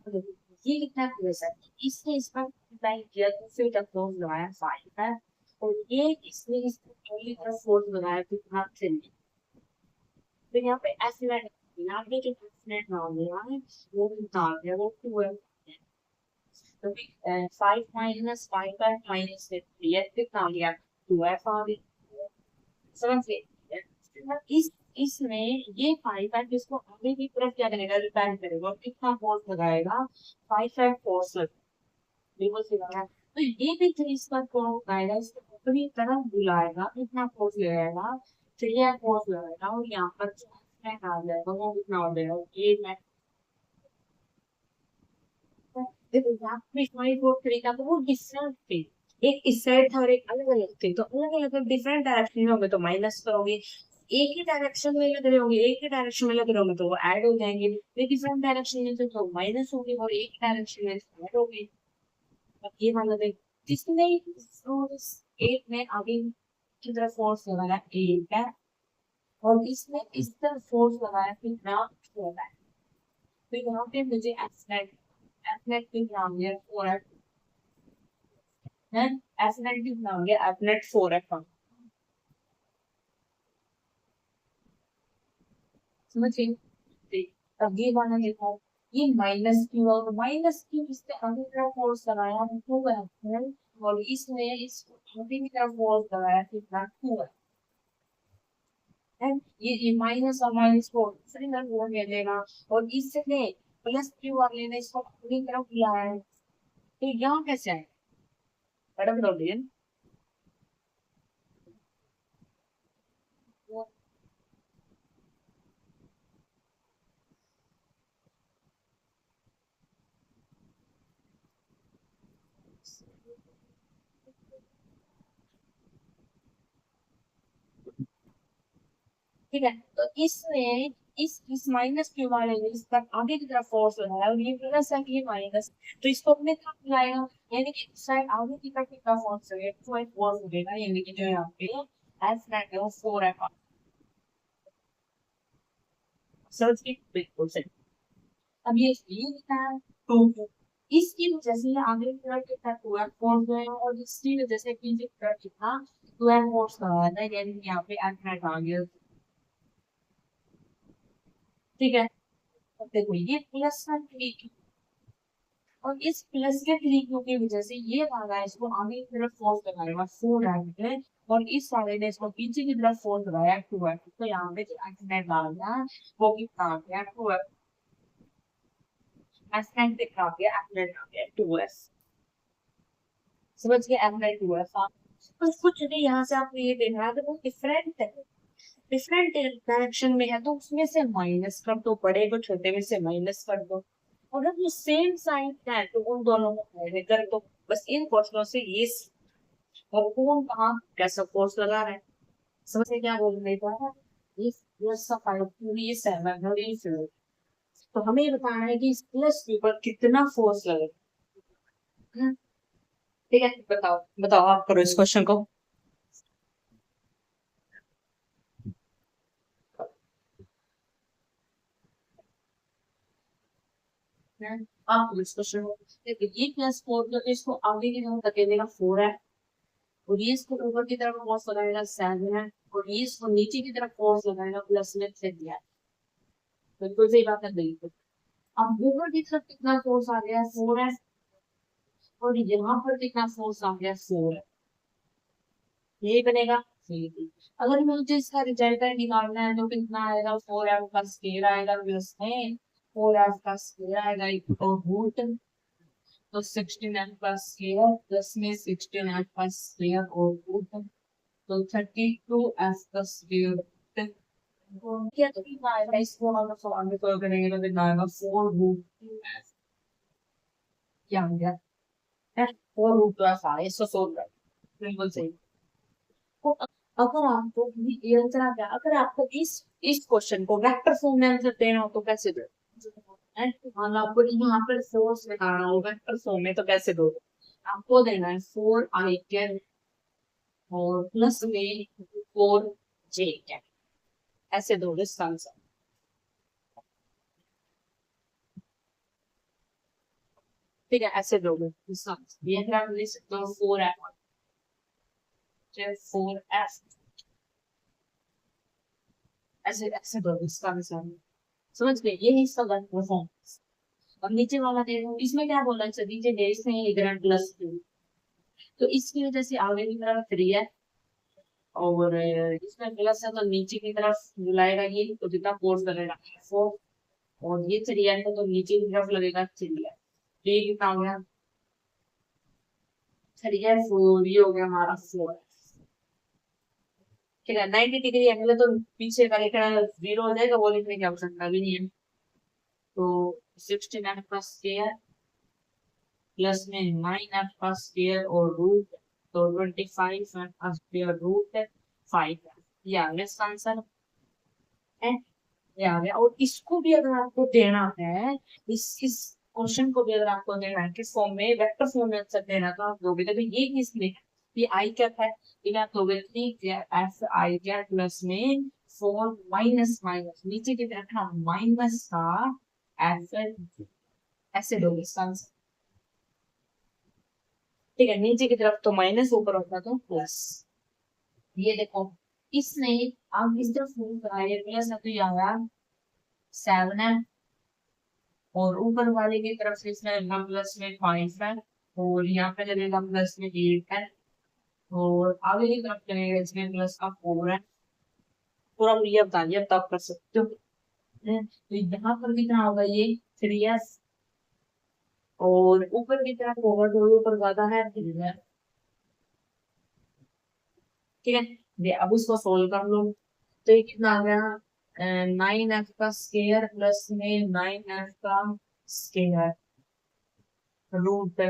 तो ये कितना क्लोज है, इसने इस पर अप्लाई किया तो फिर तक फोर्स लगाया फाइव है, और ये इसने इस पर पहली तरफ फोर्स लगाया कितना थ्री। तो यहाँ पे एस्टिमेट, यहाँ पे जो एस्टिमेट ना हो गया है वो कितना आ गया, वो टू है। तो फाइव माइनस फाइव है माइनस थ्री है, कितना आ गया, टू एफ आ गया। समझ गए, इस इसमें ये फाइव है जिसको आगे की तरफ क्या करेगा, रिपेंड करेगा और कितना फोर्स लगाएगा, फाइव है फोर्स बिल्कुल सही बात है। तो ये भी थ्री स्क्वायर फोर्स आएगा, इसको अपनी तरफ बुलाएगा, इतना फोर्स लगाएगा, थ्री है फोर्स लगाएगा, और यहाँ पर जो एस्पेक्ट आ जाएगा वो कितना हो जाएगा, ये मैं देखो यहाँ पे हमारी फोर्स थ्री का तो वो डिफरेंट थे, एक इस साइड था और एक अलग अलग थे, तो अलग अलग डिफरेंट डायरेक्शन में होंगे तो माइनस करोगे, एक ही डायरेक्शन में लग रहे होंगे, एक ही डायरेक्शन में लग रहे होंगे तो वो ऐड हो जाएंगे, डिफरेंट डायरेक्शन में तो माइनस होंगे, और एक डायरेक्शन में ऐड होंगे। अब ये मान लो देख, जिसने फोर्स एक में आगे की तरफ फोर्स लगाया एक है, और इसने इस तरफ फोर्स लगाया कितना छोटा है, तो यहाँ पे मुझे एफनेट की नाम है फोर है, एफनेट की नाम है एफनेट फोर है, समझिए। ठीक, अब ये वाला देखो, ये माइनस क्यू और माइनस क्यू इससे आगे की तरफ फोर्स लगाया टू है, और इसने इसको आगे की तरफ फोर्स लगाया कितना टू है, ये माइनस और माइनस को सिलेंडर वो ले लेना, और इसने प्लस क्यू वाले ने इसको अपनी तरफ लिया है, तो यहाँ कैसे आए, मैडम बोलिए। ठीक है, तो इसने इस माइनस क्यू वाले ने इस पर आगे की तरफ फोर्स लगाया, और ये प्लस है कि ये माइनस, तो इसको अपने तरफ लाएगा, यानी कि शायद आगे की तरफ कितना फोर्स लगेगा, टू एफ फोर्स लगेगा, यानी कि जो यहाँ पे एफ नेट है वो फोर एफ, समझ के बिल्कुल सही। अब ये कितना है, टू, इसकी वजह से ये आगे की तरफ कितना टू एफ फोर्स गया, और इसकी वजह से पीछे की तरफ कितना टू एफ फोर्स लगा था, यानी कि यहाँ पे एफ नेट आ गया। ठीक है, अब देखो ये प्लस वन थ्री, और इस प्लस के तरीकों की वजह से ये वाला है इसको आगे की तरफ फोर्स लगाएगा फोर है, और इस वाले ने इसको पीछे की तरफ फोर्स लगाया टू है, तो यहाँ पे जो एक्सीडेंट आ गया वो कितना आ गया टू है, एक्सीडेंट कितना आ गया, एक्सीडेंट आ गया टू है, समझ गए, एक्सीडेंट टू है। बस कुछ नहीं, यहाँ से आपको ये देखना है तो वो डिफरेंट है, डिफरेंट डायरेक्शन में है तो उसमें से माइनस कर दो, बड़े को छोटे में से माइनस कर दो, अगर वो सेम साइन है तो उन दोनों को ऐड कर दो, बस इन क्वेश्चनों से ये और कौन कहाँ कैसा फोर्स लगा रहा है, समझ में क्या बोल रहे थे, ये सब पूरी सेवन और ये फिर, तो हमें ये बताना है कि इस प्लस के ऊपर कितना फोर्स लगेगा। ठीक है, बताओ बताओ आप करो इस क्वेश्चन को। आप इस क्वेश्चन को देखिए, ये प्लस फोर तो इसको आगे की तरफ धकेलेगा फोर है, और ये इसको ऊपर की तरफ फोर्स लगाएगा सेवन है, और ये इसको नीचे की तरफ फोर्स लगाएगा प्लस में थ्री है, बिल्कुल सही बात है बिल्कुल। अब ऊपर की तरफ कितना फोर्स आ गया, फोर है, और यहाँ पर कितना फोर्स आ गया, फोर है, यही बनेगा। अगर मुझे इसका रिजल्टेंट निकालना है तो कितना आएगा, फोर एफ का स्क्वायर आएगा प्लस में फोर एफ का स्क्वायर आएगा इक्वल रूट, तो सिक्सटीन एफ का स्क्वायर प्लस में सिक्सटीन एफ का स्क्वायर और रूट, तो 32 f का स्क्वायर क्या तो आएगा इसको हम सॉल्व भी करेंगे तो कितना आएगा 4 रूट क्या हो गया है 4 रूट आ इसको सोल्व कर बिल्कुल सही। तो अगर आपको ये आंसर आ गया अगर आपको इस क्वेश्चन को वेक्टर फॉर्म में आंसर देना हो तो कैसे दो मान लो आपको यहाँ पर फोर्स दिखाना हो वेक्टर फॉर्म में तो कैसे दो आपको देना है 4i कैन और प्लस में 4j कैन ऐसे दो इसका आंसर ठीक है ऐसे दोगे इसका ये फिर आप लिख सकते हो 4f 4f ऐसे ऐसे दोगे इसका आंसर समझ गए ये है इसका वेक्टर फॉर्म। और नीचे वाला देखो इसमें क्या बोला है नीचे डेज में इधर प्लस 2 तो इसकी वजह से आगे की तरफ 3 है और इसमें प्लस है तो नीचे की तरफ बुलाएगा ये तो कितना फोर्स लगेगा 4 और ये 3 है तो नीचे की तरफ लगेगा 3 है तो ये कितना हो गया 3 है 4 ये हो गया हमारा 4 ठीक है 90 डिग्री एंगल है तो पीछे का लेकर 0 हो जाएगा वो लिखने की आवश्यकता भी नहीं है तो 16 का स्क्वायर प्लस में 9 का स्क्वायर और रूट तो 25 का स्क्वायर रूट 5 ये आ गया इसका आंसर है ये आ गया और इसको भी अगर आपको देना है इस क्वेश्चन को भी अगर आपको देना है किस फॉर्म में वेक्टर फॉर्म में आंसर देना तो आप दोगे तो ये किसमें ये आई क्या है ये आप दोगे एफ आई क्या प्लस में 4 माइनस माइनस नीचे की तरफ ना माइनस का एफ ऐसे दोगे इसका आंसर ठीक है नीचे की तरफ तो माइनस ऊपर होता तो प्लस ये देखो इसने आप इस तरफ मूव कराए प्लस है तो ये आया 7 है और ऊपर वाले की तरफ से इसमें लगेगा प्लस में 5 है और यहाँ पे लगेगा प्लस में 8 है और आगे की तरफ लगेगा इसमें प्लस का 4 है पूरा ये बता दिया तब कर सकते हो तो यहाँ पर कितना होगा ये 3s और ऊपर की तरफ होगा तो ऊपर ज्यादा है 3 है ठीक है ये अब उसको सोल्व कर लो तो ये कितना आ गया 9f का स्क्वायर प्लस में 9f का स्क्वायर रूट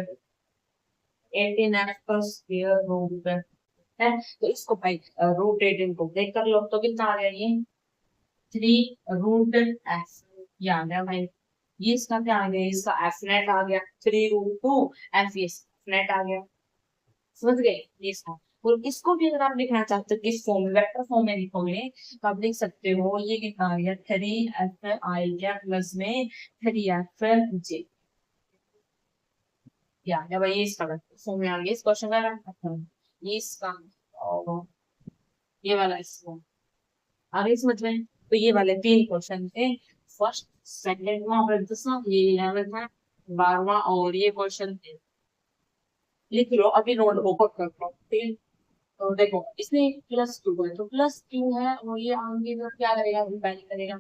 18f का स्क्वायर रूट है तो इसको भाई रूट 18 को ब्रेक कर लो तो कितना आ गया ये 3 रूट एफ ये आ गया भाई ये इसका क्या आ गया इसका एफ नेट आ गया 3 रूट 2 एफ ये नेट आ गया समझ गए ये इसका और इसको भी अगर आप लिखना चाहते हो किस फॉर्म में वेक्टर फॉर्म में लिखोगे तो आप लिख सकते हो ये कितना आ गया 3f आई प्लस में 3f j या भाई ये इसका फॉर्म में आ गया इस क्वेश्चन का ये इसका और ये वाला इसका आगे समझ में तो ये वाले 3 क्वेश्चन थे फर्स्ट सेकंड में 10वां ये 11वां था 12वां और ये क्वेश्चन थे लिख लो अभी नोट होमवर्क कर लो ठीक है तो देखो इसमें +2 है तो +2 है और ये आगे की तरफ क्या करेगा पहले करेगा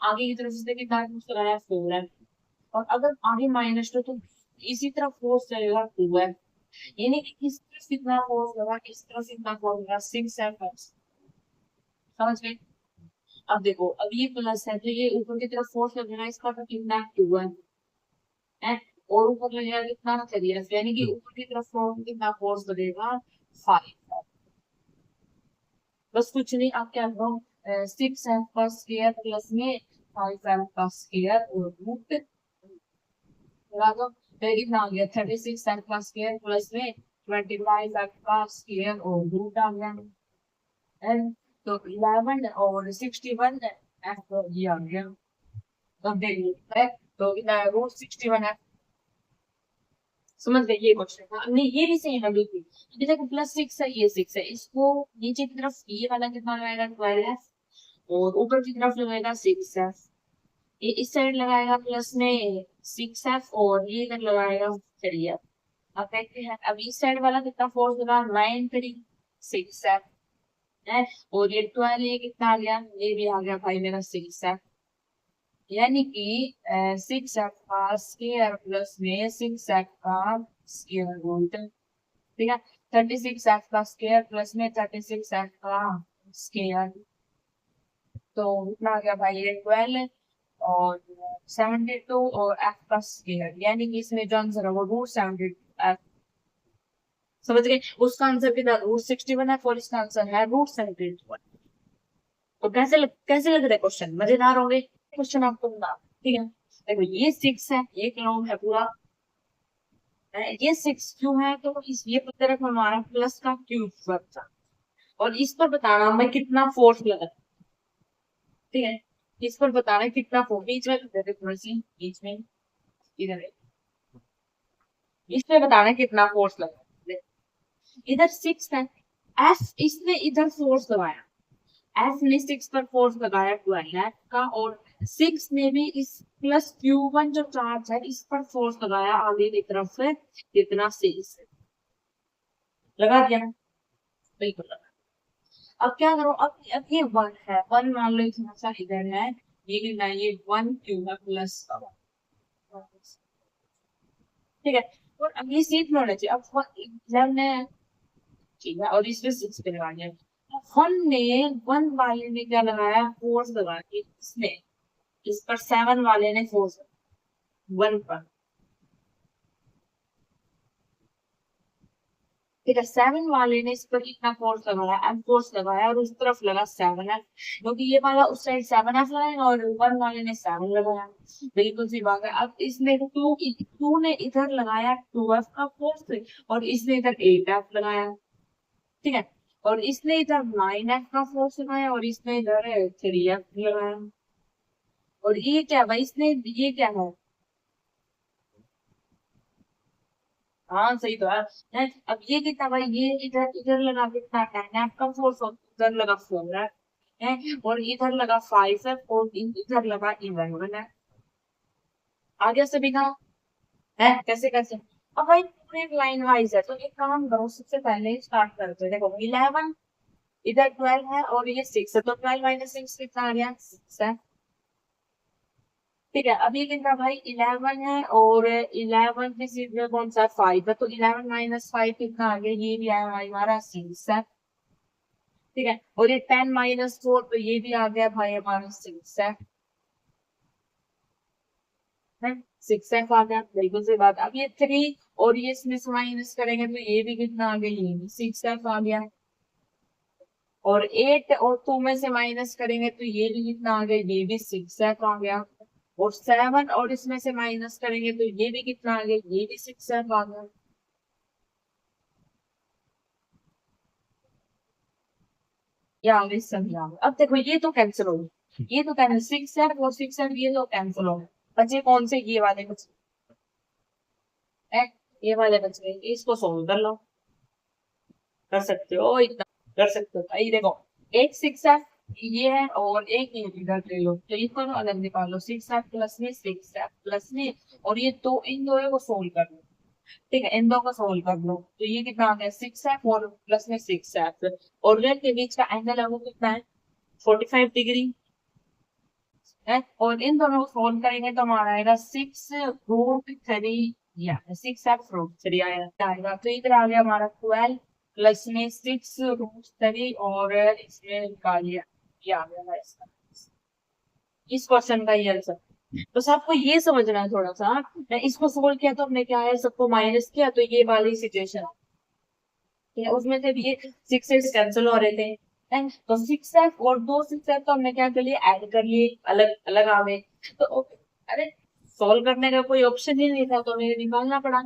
आगे की तरफ से कितना फोर्स लगाया 4 है और अगर आगे माइनस तो इसी तरफ फोर्स चलेगा 2 है यानी कि इस तरफ कितना फोर्स लगा इस तरफ कितना फोर्स लगा 6 है फोर्स समझ गए अब देखो अब ये प्लस है तो ये ऊपर की तरफ फोर्स लगेगा इसका तो कितना 2 है और ऊपर लगेगा कितना 3 है यानी कि ऊपर की तरफ फोर्स कितना फोर्स लगेगा 5 बस कुछ नहीं आप क्या करो 6 का स्क्वायर प्लस में 5 का स्क्वायर और रूट लगा दो फिर कितना आ गया 36 का स्क्वायर प्लस में 25 का स्क्वायर और रूट आ गया and तो 11 और 61 ये आ गया अब देख लो है तो कितना रूट 61 है समझ गए ये क्वेश्चन नहीं ये भी सही है बिल्कुल ये देखो +6 है ये 6 है इसको नीचे की तरफ ये वाला कितना लगाएगा 12 है और ऊपर की तरफ लगाएगा 6 है ये इस साइड लगाएगा प्लस में 6 है और ये इधर लगाएगा 3 है अब देखते हैं अब इस साइड वाला कितना फोर्स लगा 9 3 6 है और ये 12 ये कितना आ गया ये भी आ गया भाई मेरा 6 है यानी कि 6f का स्क्वायर प्लस में 6f का स्क्वायर रूट ठीक है 36f का स्क्वायर प्लस में 36f का स्क्वायर, तो इतना आ गया भाई ये 12 और 72 और f का स्क्वायर, यानी कि इसमें जो आंसर है वो √72 f। समझ गए? उसका आंसर कितना √61 है और इसका आंसर है √71। तो कैसे लग रहा है क्वेश्चन? मजेदार होंगे क्वेश्चन आपको बता। ठीक है, देखो ये 6 है, एक लॉन्ग है पूरा, ये 6 क्यों है, तो इस ये तरफ हमारा प्लस का क्यूब था और इस पर बताना हमें कितना फोर्स लगा। ठीक है, इस पर बताना है कितना फोर्स, बीच में थोड़ी सी बीच में इधर है, इस पे बताना है कितना फोर्स लगा। इधर 6 है, एफ इसने इधर फोर्स लगाया, एफ ने 6 पर फोर्स लगाया 12 का, और 6 ने भी इस प्लस Q1 जो चार्ज है इस पर फोर्स लगाया आगे की तरफ से, कितना 6 लगा दिया ना? बिल्कुल लगा। अब क्या करो, अब ये 1 है, 1 मान लो थोड़ा सा इधर है, ये कितना है, ये 1 क्यूब है प्लस, ठीक है। और अब ये सीट होना चाहिए, अब 11 है, ठीक है, और इसमें 6 पे लगा दिया। वन ने, वन वाले ने क्या लगाया, फोर्स लगाया इसने, इस पर 7 वाले ने फोर्स 1 पर, ठीक है, 7 वाले ने इस पर कितना फोर्स लगाया, एम फोर्स लगाया, और उस तरफ लगा 7 एफ, क्योंकि ये वाला उस साइड 7 एफ लगाया और 1 वाले ने 7 लगाया। बिल्कुल सी बात है। अब इसने टू ने इधर लगाया 2 एफ का फोर्स और इसने इधर 8 एफ लगाया, ठीक है, और इसने इधर 9 एफ का फोर्स लगाया और इसने इधर 3 एफ लगाया। और ये क्या भाई, इसने ये क्या है, हाँ सही तो है। अब ये कितना भाई, ये इधर इधर लगा कितना 10 एफ का फोर्स और इधर लगा 4 एफ है, और इधर लगा 5 एफ और इधर लगा 11 है। आगे सभी का है, कैसे कैसे, अब भाई पूरे लाइन वाइज है, तो एक काम करो, सबसे पहले स्टार्ट करते हैं। देखो 11, इधर 12 है और ये 6 है, तो 12 माइनस 6 कितना आ गया, 6 है। ठीक है, अभी कितना भाई 11 है और 11 की सीधे कौन सा 5 है, तो 11 - 5 कितना आ गया, ये भी आया भाई हमारा 6 है। ठीक है, और ये 10 - 4, तो ये भी आ गया भाई हमारा 6 है, 6 है आ गया, बिल्कुल सही बात। अब ये 3 और ये इसमें से माइनस करेंगे तो ये भी कितना आ गया, ये भी 6 आ गया, और 8 और 2 में से माइनस करेंगे तो ये भी कितना आ गया, ये भी 6 आ गया, और 7 और इसमें से माइनस करेंगे तो ये भी कितना आ गया, ये भी 6 आ गया। ये आ गए सभी आ गए। अब देखो ये तो कैंसिल हो गए, ये तो कैंसिल, 6 और ये तो कैंसिल हो गए, बचे कौन से, ये वाले बचे हैं, ये वाले बच गए, इसको सोल्व कर लो, कर सकते हो इतना, कर सकते हो भाई। देखो एक 6 ये है और एक ये इधर ले लो, तो इसको तो अलग निकालो, 6 प्लस में 6 प्लस में, और ये दो, इन दोनों को सोल्व कर लो, ठीक है, इन दो को सोल्व कर लो, तो ये कितना आ गया, 6 और प्लस में 6 और रेड के बीच का एंगल है वो कितना है, 45 डिग्री है, और इन दोनों को सोल्व करेंगे तो हमारा आएगा 6√3, या 6 रूट 3 आएगा, तो इधर आ गया हमारा 12 प्लस में 6√3 और इसमें निकाल लिया, ये आ गया है इसका, इस क्वेश्चन का ये आंसर। तो सबको ये समझना है थोड़ा सा, इसको सोल्व किया तो हमने क्या है, सबको माइनस किया, तो ये वाली सिचुएशन है, उसमें से भी ये 6 कैंसिल हो रहे थे, तो 6 और दो 6 तो हमने क्या कर लिया, ऐड कर लिए, अलग अलग आ गए, तो अरे सोल्व करने का कोई ऑप्शन ही नहीं था, तो हमें निकालना पड़ा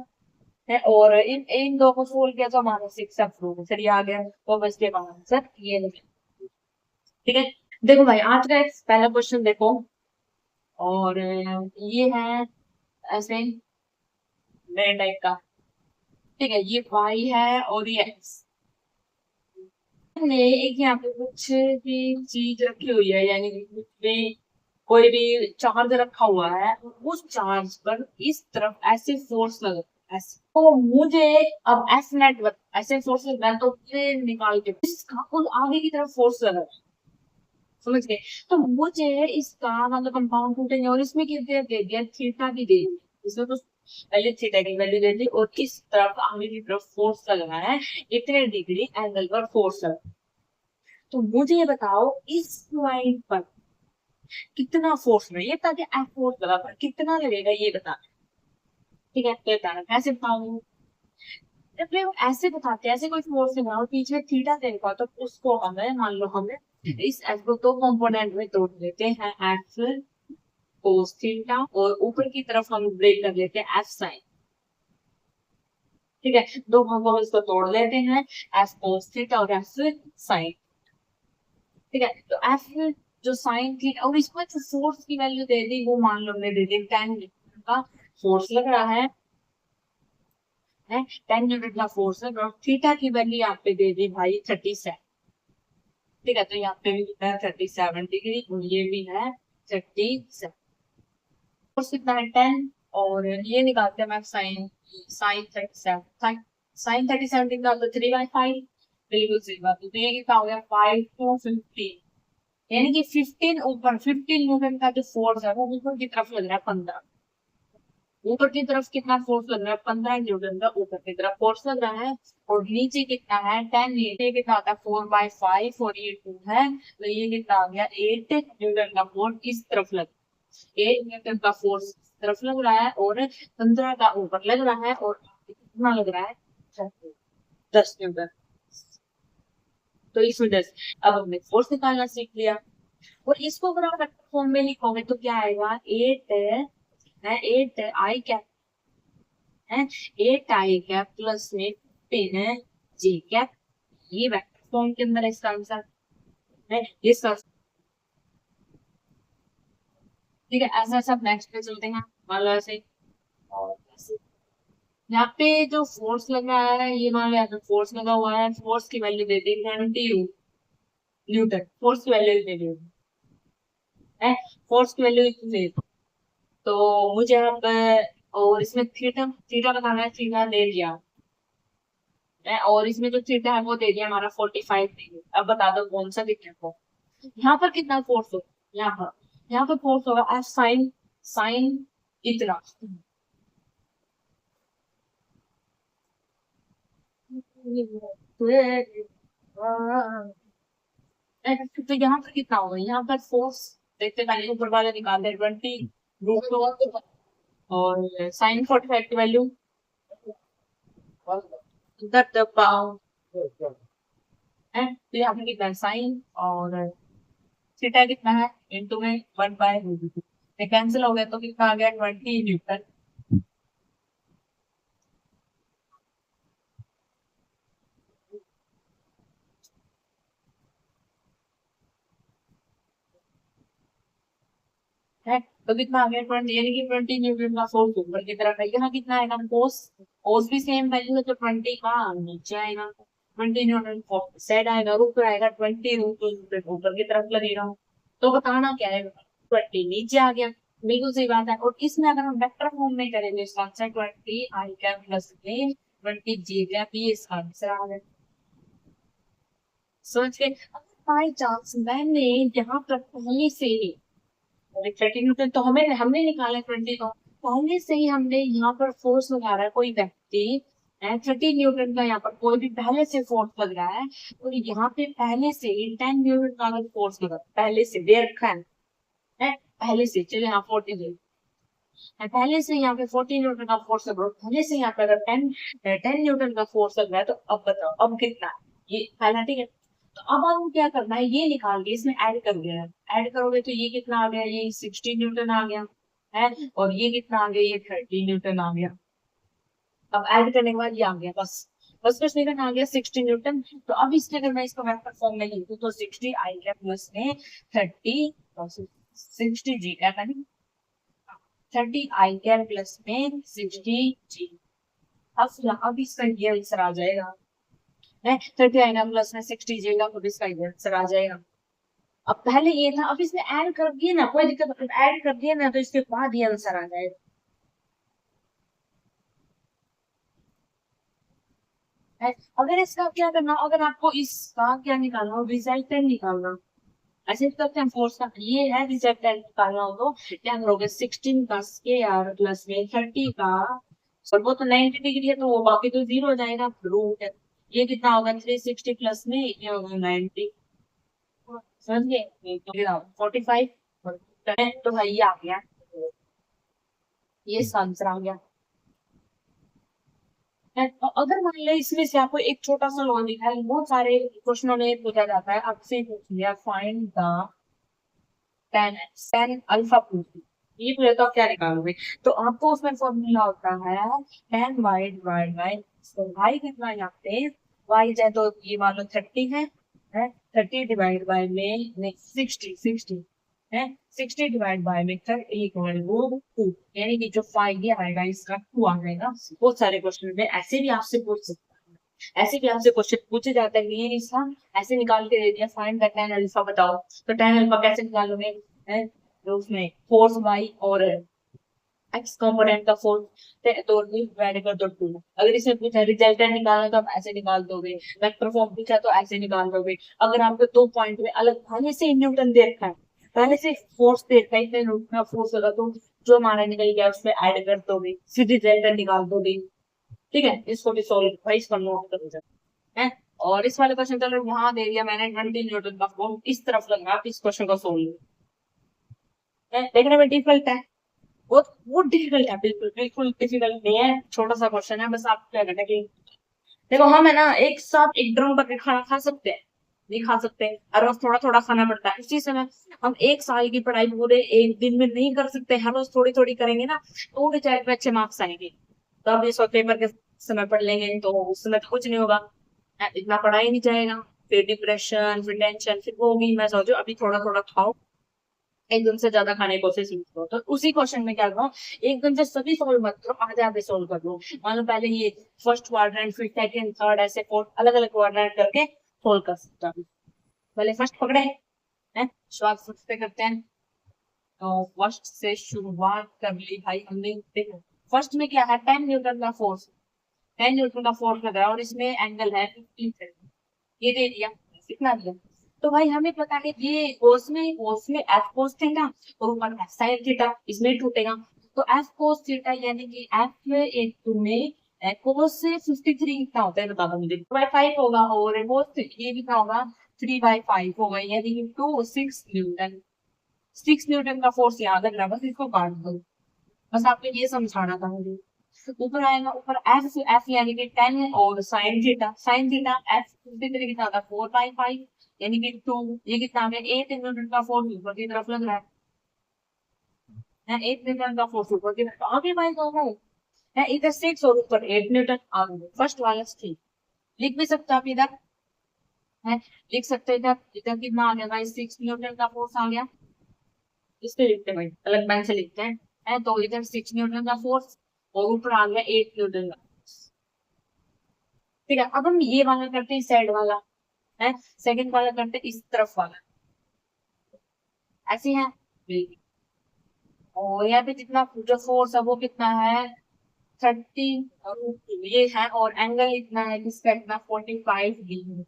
है, और इन इन दो को सोल्व किया तो हमारा 6 चलिए आ गया, तो बस के आंसर ये लिखे। ठीक है, देखो भाई आज का एक पहला क्वेश्चन देखो, और ये है ऐसे नए टाइप का, ठीक है, ये y है और ये x, ने एक यहाँ पे कुछ भी चीज रखी हुई है, यानी कि कुछ भी कोई भी चार्ज रखा हुआ है, उस चार्ज पर इस तरफ ऐसे फोर्स लगा, ऐसे, तो मुझे अब एस नेट ऐसे फोर्स लग रहा है, तो मुझे निकाल के इसका उस आगे की तरफ फोर्स लगा है, समझ गए, तो मुझे इसका मतलब कंपाउंड टूटेंगे और इसमें कितने दे दिया, थीटा भी दे दिया, इसमें तो वैल्यू थीटा की वैल्यू दे दी और इस तरफ आगे की तरफ फोर्स लग रहा है, इतने डिग्री एंगल पर फोर्स लग। तो मुझे ये बताओ इस लाइन पर कितना फोर्स लगेगा, ये ताकि एफ फोर्स लगा पर कितना लगेगा ये बता। ठीक है, तो बताना कैसे बताऊंगी। जब भी हम ऐसे बताते हैं, ऐसे कोई फोर्स लगा और पीछे थीटा देखा तो उसको हमें मान लो हमें इस एफ को दो कंपोनेंट में तोड़ देते हैं, एफ कोस थीटा और ऊपर की तरफ हम ब्रेक कर लेते हैं एफ साइन। ठीक है, दो भागों में इसको तोड़ लेते हैं, एफ कोस थीटा और एफ साइन। ठीक है, तो एफ जो साइन थीटा और इसमें जो फोर्स की वैल्यू दे दी वो मान लो हमने दे दी 10 का फोर्स लग रहा है, 10 न्यूटन का फोर्स है और थीटा की वैल्यू यहाँ पे दे दी भाई 37। ठीक है, तो यहाँ पे भी कितना है 37 डिग्री और ये भी है 37। फोर्स कितना है 10 और ये निकालते हैं मैं साइन, साइन 37, साइन 37 निकाल तो 3/5। बिल्कुल सही बात है, तो ये कितना हो गया 5 to 15, यानी कि 15 ऊपर 15 न्यूटन का जो फोर्स है वो ऊपर की तरफ लग रहा है 15। ऊपर की तरफ कितना फोर्स लग रहा है 15 न्यूटन का ऊपर की तरफ फोर्स लग रहा है और नीचे कितना है 10, नीचे कितना आता है 4/5 और ये 2 है, तो ये कितना आ गया 8 न्यूटन का फोर्स इस तरफ लग, 8 न्यूटन का फोर्स इस तरफ लग रहा है और 15 का ऊपर लग रहा है और कितना लग रहा है 10 न्यूटन। तो इसमें 10, अब हमने फोर्स निकालना सीख लिया और इसको अगर आप वेक्टर फॉर्म में लिखोगे तो क्या आएगा 8 है 8 आई कैप है 8 आई कैप प्लस में 10 है जे कैप, ये वेक्टर फॉर्म के अंदर है इसका आंसर है ये सब। ठीक है, ऐसा सब नेक्स्ट पे चलते हैं, मान लो ऐसे और ऐसे। यहाँ पे जो फोर्स लगा है ये मान लो यहाँ पे फोर्स लगा हुआ है, फोर्स की वैल्यू दे दी 20 न्यूटन, फोर्स की वैल्यू दे दी है, फोर्स की वैल्यू दे। तो मुझे अब और इसमें थीटा थीटा बताना है, थीटा दे दिया है और इसमें जो थीटा है वो दे दिया हमारा 45 डिग्री। अब बता दो कौन सा दिक्कत को, यहाँ पर कितना फोर्स हो, यहाँ पर फोर्स होगा एफ साइन, साइन इतना। तो यहाँ पर कितना होगा, यहाँ पर फोर्स देखते पहले ऊपर वाले निकालते हैं 20 रूट और साइन 45 की वैल्यू दैट पाउंड है, तो यहाँ पे कितना है साइन और थीटा कितना है इंटू में 1/, ये कैंसिल हो गया तो कितना आ गया 20 न्यूटन। है, तो कितना आ गया 20, यानी कि 20 न्यूटन का फोर्स ऊपर की तरफ है। यहाँ कितना आएगा कोस, कोस भी सेम वैल्यू है तो 20 का नीचे आएगा 20 न्यूटन सेट आएगा और ऊपर आएगा 20 ऊपर की तरफ लगेगा। तो बताना क्या है 20 नीचे आ गया, बिल्कुल सही बात है। और इसमें अगर हम वेक्टर फॉर्म में करेंगे इसका आंसर 20 आई कैप प्लस 20 जी कैप, ये इसका आंसर आ गया। सोच के बाई चांस मैंने यहाँ पर पहले से ही 30 न्यूटन तो हमें हमने निकाला 20 को, पहले से ही हमने यहाँ पर फोर्स लगा रहा है कोई व्यक्ति 30 न्यूटन का, यहाँ पर कोई भी पहले से फोर्स लग रहा है और यहाँ पे पहले से ही 10 न्यूटन का अगर फोर्स लगा पहले से दे रखा है पहले से, चलिए यहाँ 40 दे पहले से यहाँ पे 40 न्यूटन का फोर्स लग रहा है, पहले से यहाँ पे अगर 10 न्यूटन का फोर्स लग रहा है तो अब बताओ अब कितना है ये पहला। ठीक है, तो अब आपको क्या करना है ये निकाल के इसमें ऐड कर देना है, ऐड करोगे तो ये कितना आ गया ये 60 न्यूटन आ गया है और ये कितना आ गया ये 30 न्यूटन आ गया। अब ऐड करने के बाद ये आ गया बस, बस कुछ नहीं करना, आ गया 60 न्यूटन। तो अब इसलिए अगर मैं इसको वेक्टर फॉर्म में लिखूं तो 60 आई कैप प्लस में 30 60 जी कैप है, 30 आई कैप प्लस में 60 जी। अब इसका ये आंसर आ जाएगा है 30 आई कैप प्लस में 60 जी का, अब इसका ये आंसर आ जाएगा। अब पहले ये था, अब इसमें ऐड कर दिए ना कोई दिक्कत, ऐड कर दिए ना तो इसके बाद ये आंसर आ जाएगा है। अगर इसका क्या करना, अगर आपको इसका क्या निकालना हो रिजल्टेंट निकालना ऐसे भी करते हैं फोर्स का। ये है रिजल्ट निकालना हो तो क्या करोगे, 16 का स्क्वायर प्लस में 30 का, और वो तो 90 डिग्री है तो वो बाकी तो जीरो हो जाएगा, रूट है। ये कितना होगा, 360 प्लस में ये होगा 90, समझ गए, 45। तो भाई ये आ गया, ये आंसर आ गया। तो अगर मान लो इसमें से आपको एक छोटा सा लॉजिक है, बहुत सारे क्वेश्चनों में पूछा जाता है, आपसे पूछ लिया find the tan x, tan alpha पूछ लिया, ये पूछे तो आप क्या निकालोगे, तो आपको उसमें फॉर्मूला होता है tan y डिवाइड बाय, तो y कितना है यहाँ पे, y जाए तो ये मान लो 30 है 30 डिवाइड बाय में नहीं 60 है, 60 डिवाइड बाय में 30 इक्वल टू 2, यानी कि जो फाइव ये आएगा इसका 2 आ जाएगा। बहुत सारे क्वेश्चन में ऐसे भी आपसे पूछ सकते हैं, ऐसे भी आपसे क्वेश्चन पूछे जाते हैं कि ये इसका ऐसे निकाल के दे दिया, फाइंड द tan अल्फा बताओ, तो tan अल्फा कैसे निकालोगे, है तो उसमें फोर्स वाई और एक्स कंपोनेंट का फोर्स तो डिवाइड कर दो 2। अगर इसमें पूछा रिजल्टेंट निकालना तो आप ऐसे निकाल दोगे, वेक्टर फॉर्म पूछा तो ऐसे निकाल दोगे। अगर आपको दो पॉइंट में अलग पहले से न्यूटन दे रखा है, पहले से फोर्स दे रखा है, इतने न्यूटन का फोर्स होगा, तो जो हमारा निकल गया उसमें ऐड कर दोगे, फिर रिजल्टेंट निकाल दोगे। ठीक है, इसको भी सोल्व भाई इसका नोट कर दो है। और इस वाले क्वेश्चन चलो वहां दे दिया मैंने 20 न्यूटन का फोर्स, इस तरफ लगा, आप इस क्वेश्चन को सोल्व है, देखने में डिफिकल्ट है, बहुत डिफिकल्ट है, बिल्कुल बिल्कुल डिफिकल्ट नहीं है, छोटा सा क्वेश्चन है, बस आप क्या करना कि देखो हम है ना एक साथ एक ड्रम भर के खाना खा सकते हैं, नहीं खा सकते, हर रोज थोड़ा थोड़ा खाना पड़ता है, उसी समय हम एक साल की पढ़ाई पूरे एक दिन में नहीं कर सकते, हर रोज थोड़ी थोड़ी करेंगे ना तो रिजल्ट में अच्छे मार्क्स आएंगे। तो अब इस वक्त पेपर के समय पढ़ लेंगे तो उस समय तो कुछ नहीं होगा, इतना पढ़ा ही नहीं जाएगा, फिर डिप्रेशन फिर टेंशन फिर वो भी, मैं सोचो अभी थोड़ा थोड़ा खाओ, एकदम से ज्यादा खाने की कोशिश मत करो। तो उसी क्वेश्चन में क्या करो, एकदम से सभी सोल्व मत करो, आधे आधे सोल्व कर लो, मान लो पहले ये फर्स्ट क्वाड्रेंट फिर सेकंड थर्ड ऐसे फोर्थ अलग अलग क्वाड्रेंट करके सोल्व कर सकता हूँ। पहले फर्स्ट पकड़े हैं, शुरुआत फर्स्ट से करते हैं, तो फर्स्ट से शुरुआत कर ली भाई हमने। देखो फर्स्ट में क्या है, 10 न्यूटन का फोर्स, 10 न्यूटन का फोर्स लग रहा है और इसमें एंगल है 15, ये दे दिया, कितना दिया, तो भाई हमें पता है ये कोस में एफ कोस थीटा और ऊपर एफ साइन थीटा, इसमें टूटेगा, तो एफ कोस थीटा यानी कि एफ में एक टू में कोस से 53 कितना होता है बता दो मुझे, 2/5 होगा, और कोस ये कितना होगा 3/5 होगा, यानी कि 6 न्यूटन, 6 न्यूटन का फोर्स याद रखना, बस इसको काट दो, बस आपको ये समझाना था मुझे। ऊपर आएगा, ऊपर एफ एफ यानी कि 10 और साइन थीटा एफ कितना होता है 4/5, यानी कि 2, ये कितना आ गया 8 न्यूटन का फोर्स ऊपर की तरफ लग रहा है 8 न्यूटन का फोर्स ऊपर की तरफ, आगे भाई दोनों है, इधर 6 और ऊपर 8 न्यूटन आगे, फर्स्ट वाला ठीक, लिख भी सकते आप इधर है, लिख सकते हैं इधर, इधर कितना आ गया भाई 6 न्यूटन का फोर्स आ गया, इससे लिखते हैं भाई अलग पेन से लिखते हैं तो इधर 6 न्यूटन का फोर्स और ऊपर आ गया 8 न्यूटन का, ठीक है। अब हम ये वाला करते हैं साइड वाला है, सेकंड वाला करते हैं इस तरफ वाला, ऐसी है बिल्कुल। और यहाँ पे जितना जो फोर्स है वो कितना है 30, और ये है, और एंगल इतना है जिसका इतना 45 डिग्री,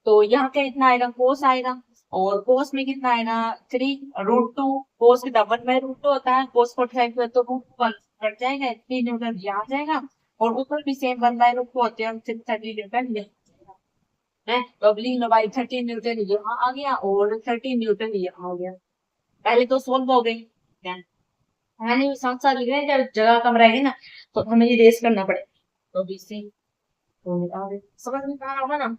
तो यहाँ पे इतना आएगा कोस आएगा, और कोस में कितना आएगा 3√2, कोस कितना 1/√2 होता है, कोस 45 है तो √1 कट जाएगा, 3 न्यूटन यहाँ आ जाएगा, और ऊपर भी सेम 1/√2 होते हैं, 30 न्यूटन है, तो अब लिख लो भाई 30 न्यूटन यहाँ आ गया और 30 न्यूटन यहाँ आ गया, पहले तो सोल्व हो गई क्या, है नहीं साथ साथ लिख रहे हैं, जब जगह कम रहेगी ना तो हमें ये रेस करना पड़ेगा, तो बीसी तो समझ में आ रहा होगा ना।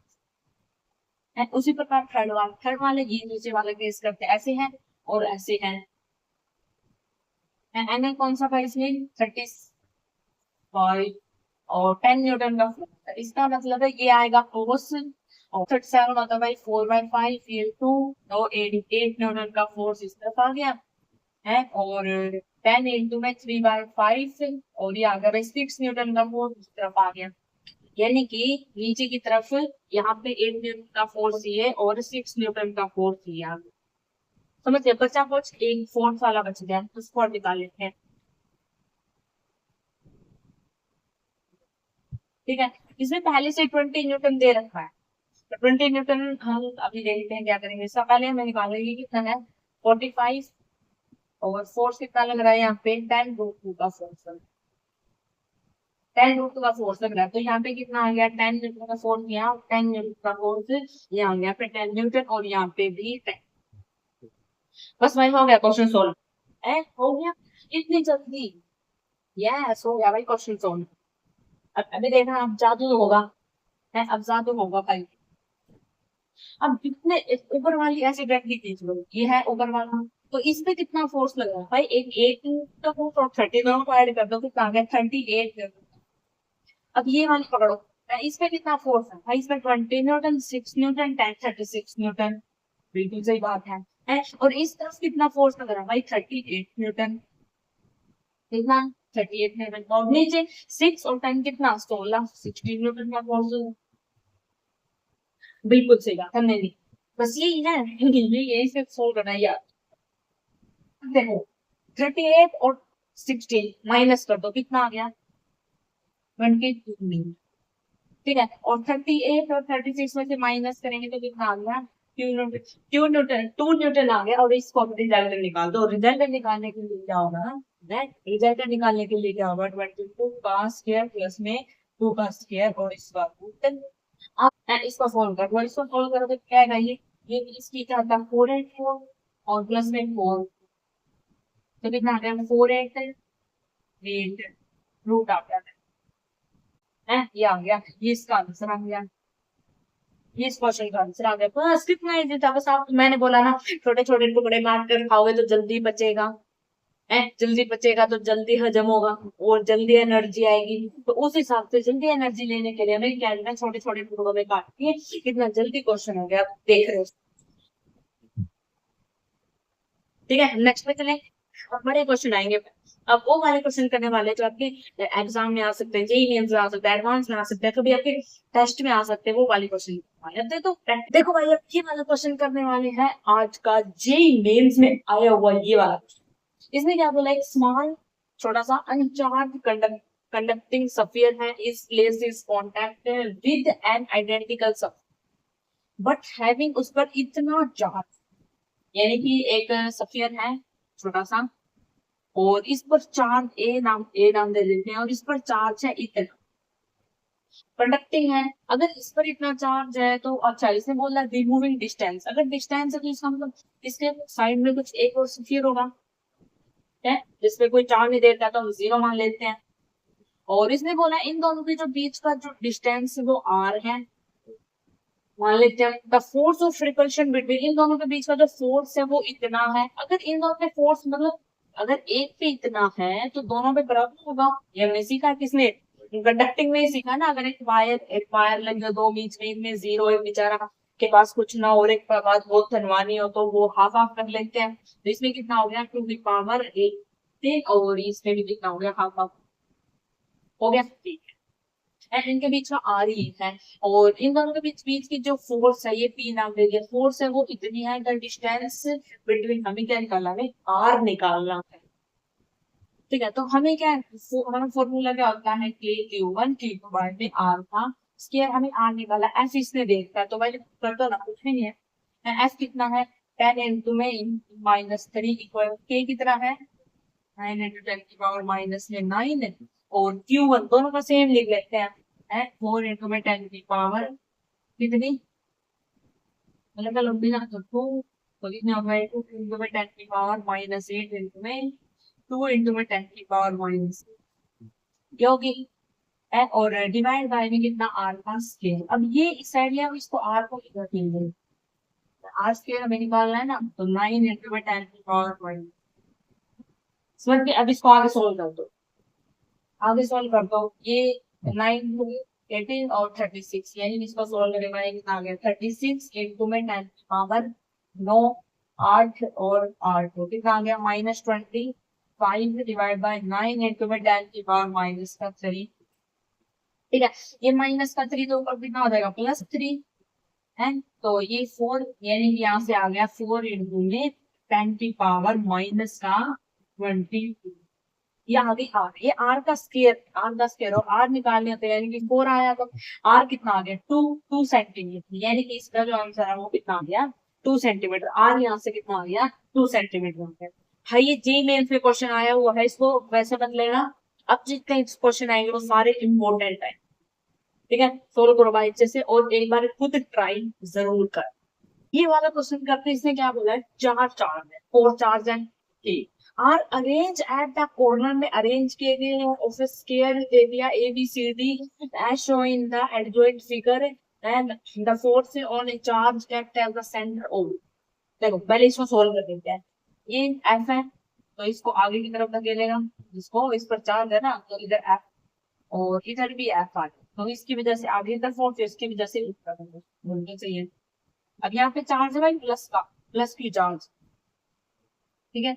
उसी प्रकार थर्ड वाले ये नीचे वाले केस करते ऐसे हैं और ऐसे हैं, एंगल कौन सा था इसमें 35 और 10 न्यूटन का फोर्स है। इसका मतलब है ये आएगा कोस, और 37 होता है भाई 4/5 टू, तो 8 न्यूटन का फोर्स इस तरफ आ गया है, और 10 इंटू में 3/5, और ये आ गया भाई 6 न्यूटन का फोर्स इस तरफ आ गया, यानी कि नीचे की तरफ यहाँ पे 8 न्यूटन का फोर्स ये और 6 न्यूटन का फोर्स ये आ गया, समझ गए, बचा कुछ एक फोर्स वाला बच गया, उसको और निकाल लेते हैं, ठीक है। इसमें पहले से 20 न्यूटन दे रखा है, तो 20 न्यूटन हम अभी देखते हैं क्या करेंगे। इसका पहले हमें निकालेंगे कितना है 45 और फोर्स कितना लग रहा है यहाँ पे 10√2 का फोर्स, 10√2 का फोर्स लग रहा है। तो यहाँ पे कितना आ गया 10 न्यूटन का फोर्स, यहाँ 10 न्यूटन का फोर्स यहाँ आ गया, फिर 10 न्यूटन और यहाँ पे भी 10। बस वही हो गया क्वेश्चन सोल्व। हो गया इतनी जल्दी। यस हो गया भाई क्वेश्चन सोल्व। अब अभी देखना अब जादू होगा है, अब जादू होगा भाई। अब कितने ऊपर वाली ऐसे डायरेक्टली खींच लो, ये है ऊपर वाला, तो इस पे कितना फोर्स लग रहा है भाई, एक 8 का फोर्स और 30 दोनों को ऐड कर दो कितना आ गया 38। अब ये वाली पकड़ो, इस पे कितना फोर्स है भाई, इसमें 20 न्यूटन, 6 न्यूटन, 10 36 न्यूटन। बिल्कुल सही बात है। और इस तरफ कितना फोर्स लग रहा है भाई 38 न्यूटन, कितना 38 न्यूटन, और नीचे 6 और 10 कितना 16 न्यूटन का फोर्स। बिल्कुल सही बात है, नहीं बस यही है यही सिर्फ सोल्व करना है यार। देखो 38 और 16 माइनस कर दो कितना आ गया 22। ठीक है, और 38 और 36 में से माइनस करेंगे तो कितना आ गया 2 न्यूटन आ गया। और इसको अब रिजल्ट निकाल दो, रिजल्ट निकालने के लिए क्या होगा, रिजल्ट निकालने के लिए क्या होगा 22 का स्क्वायर प्लस में 2 का स्क्वायर और इसका रूट। इसको सोल्व करो, इसको सोल्व करो तो क्या आएगा ये इसकी क्या आता है 4 8 4 और प्लस में 4, तो कितना आ गया 4 8 8 रूट आ गया है, ये आ गया, ये इसका आंसर आ गया, ये इस क्वेश्चन का आंसर आ गया। बस कितना इजी था, बस आप मैंने बोला ना छोटे छोटे टुकड़े मार कर खाओगे तो जल्दी बचेगा, जल्दी बचेगा तो जल्दी हजम होगा और जल्दी एनर्जी आएगी। तो उस हिसाब से जल्दी एनर्जी लेने के लिए हमें क्या करना, छोटे छोटे टुकड़ों में काट के कितना जल्दी क्वेश्चन हो गया आप देख रहे हो। ठीक है नेक्स्ट पे चले, अब बड़े क्वेश्चन आएंगे। अब वो वाले क्वेश्चन करने वाले जो आपके एग्जाम में आ सकते हैं, जेईई मेंस में आ सकते हैं, एडवांस में आ सकते हैं, कभी आपके टेस्ट में आ सकते हैं, वो वाले क्वेश्चन। तो देखो भाई अब ये वाला क्वेश्चन करने वाले हैं आज का जेईई मेंस में आया हुआ ये वाला क्वेश्चन। इसने क्या बोला, एक स्मॉल छोटा सा अनचार्ज कंडक्टिंग सफियर है, is placed in contact with an identical sphere but having उस पर इतना चार्ज, यानी कि एक सफियर है छोटा सा और इस पर चार्ज ए नाम दे देते हैं और इस पर चार्ज है इतना, कंडक्टिंग है। अगर इस पर इतना चार्ज है तो अच्छा, इसने बोला रिमूविंग डिस्टेंस, अगर डिस्टेंस है तो इसका मतलब इसके साइड में कुछ एक और सफियर होगा है जिसपे कोई चार्ज नहीं देता तो हम 0 मान लेते हैं। और इसने बोला इन दोनों के जो बीच का जो डिस्टेंस है वो r है, मान लेते हैं the force of repulsion between, इन दोनों के बीच का जो फोर्स है वो इतना है। अगर इन दोनों के फोर्स मतलब अगर एक पे इतना है तो दोनों पे बराबर होगा, ये हमने सीखा किसने, कंडक्टिंग में ही सीखा ना। अगर एक वायर लग गया दो बीच में, इनमें 0 एक बेचारा के पास कुछ ना और एक के पास बहुत धनवानी हो तो वो हाफ हाफ कर लेते हैं, तो इसमें कितना हो गया 2 की पावर 8 और इसमें भी कितना हो गया हाफ हाफ हो गया। एंड इनके बीच का आर ही है और इन दोनों के बीच बीच की जो फोर्स है ये पी नाम दे दिया, फोर्स है वो इतनी है, द डिस्टेंस बिटवीन, हमें क्या निकालना है आर निकालना है। ठीक है, तो हमें क्या है हमारा फॉर्मूला क्या होता है K Q1 K2 बार में आर था, इसके हमें आर निकाला, एफ इसने देखता है तो भाई कर दो ना कुछ भी नहीं है। एफ कितना है 10 × में -3 इक्वल के कितना है 9 × 10⁻⁻9 और Q1 दोनों का सेम लिख लेते हैं 4 × 10⁻⁻ कितनी, अलग अलग भी ना तो 2 तो कितने हो गए 2 × 10⁻⁻8 में 2 × 10⁻⁻, ये होगी और डिवाइड बाय में कितना आर का स्केयर। अब ये इस साइड लिया, अब इसको आर को इधर ले लेंगे, आर स्केयर हमें निकालना है ना, तो 9 × 10⁻⁻, समझ गए। अब इसको आगे सोल्व कर दो, आगे सॉल्व कर दो, ये 9 18 और 36, यानी इसको सॉल्व करने में कितना आ गया 36 × में 10 की पावर 9 8 और 8 तो कितना आ गया -25 डिवाइड बाय 9 × में 10 की पावर -3। ठीक है, ये -3 तो ऊपर कितना हो जाएगा +3 है, तो ये 4 यानी कि यहाँ से आ गया 4 × में 10 की पावर -22। ये आ गई आर, ये आर का स्केयर और आर निकालने होते हैं, यानी कि 4 आया, तो आर कितना आ गया 2 सेंटीमीटर, यानी कि इसका जो आंसर है वो कितना आ गया 2 सेंटीमीटर। आर यहाँ से कितना आ गया 2 सेंटीमीटर आ गया। भाई ये जी मेन में क्वेश्चन आया हुआ है, इसको वैसे मत लेना। अब जितने क्वेश्चन आएंगे वो सारे इंपॉर्टेंट है, ठीक है। सोल्व करो भाई अच्छे से और एक बार खुद ट्राई जरूर कर। ये वाला क्वेश्चन करते हैं, इसने क्या बोला है, 4 चार्ज है, 4 चार्ज है, are arrange at the corner में अरेंज किए गए हैं ऑफ ए स्क्वायर दे दिया A B C D as show in the adjoint figure and the force on a charge kept at the centre O. देखो पहले इसको सोल्व कर देते हैं। ये एफ है तो इसको आगे की तरफ धकेलेगा, जिसको इस पर चार्ज है ना, तो इधर एफ और इधर भी एफ आ गया, तो इसकी वजह से आगे इधर फोर्स है, इसकी वजह से बोलना चाहिए। अब यहाँ पे चार्ज है भाई प्लस का, प्लस की चार्ज, ठीक है।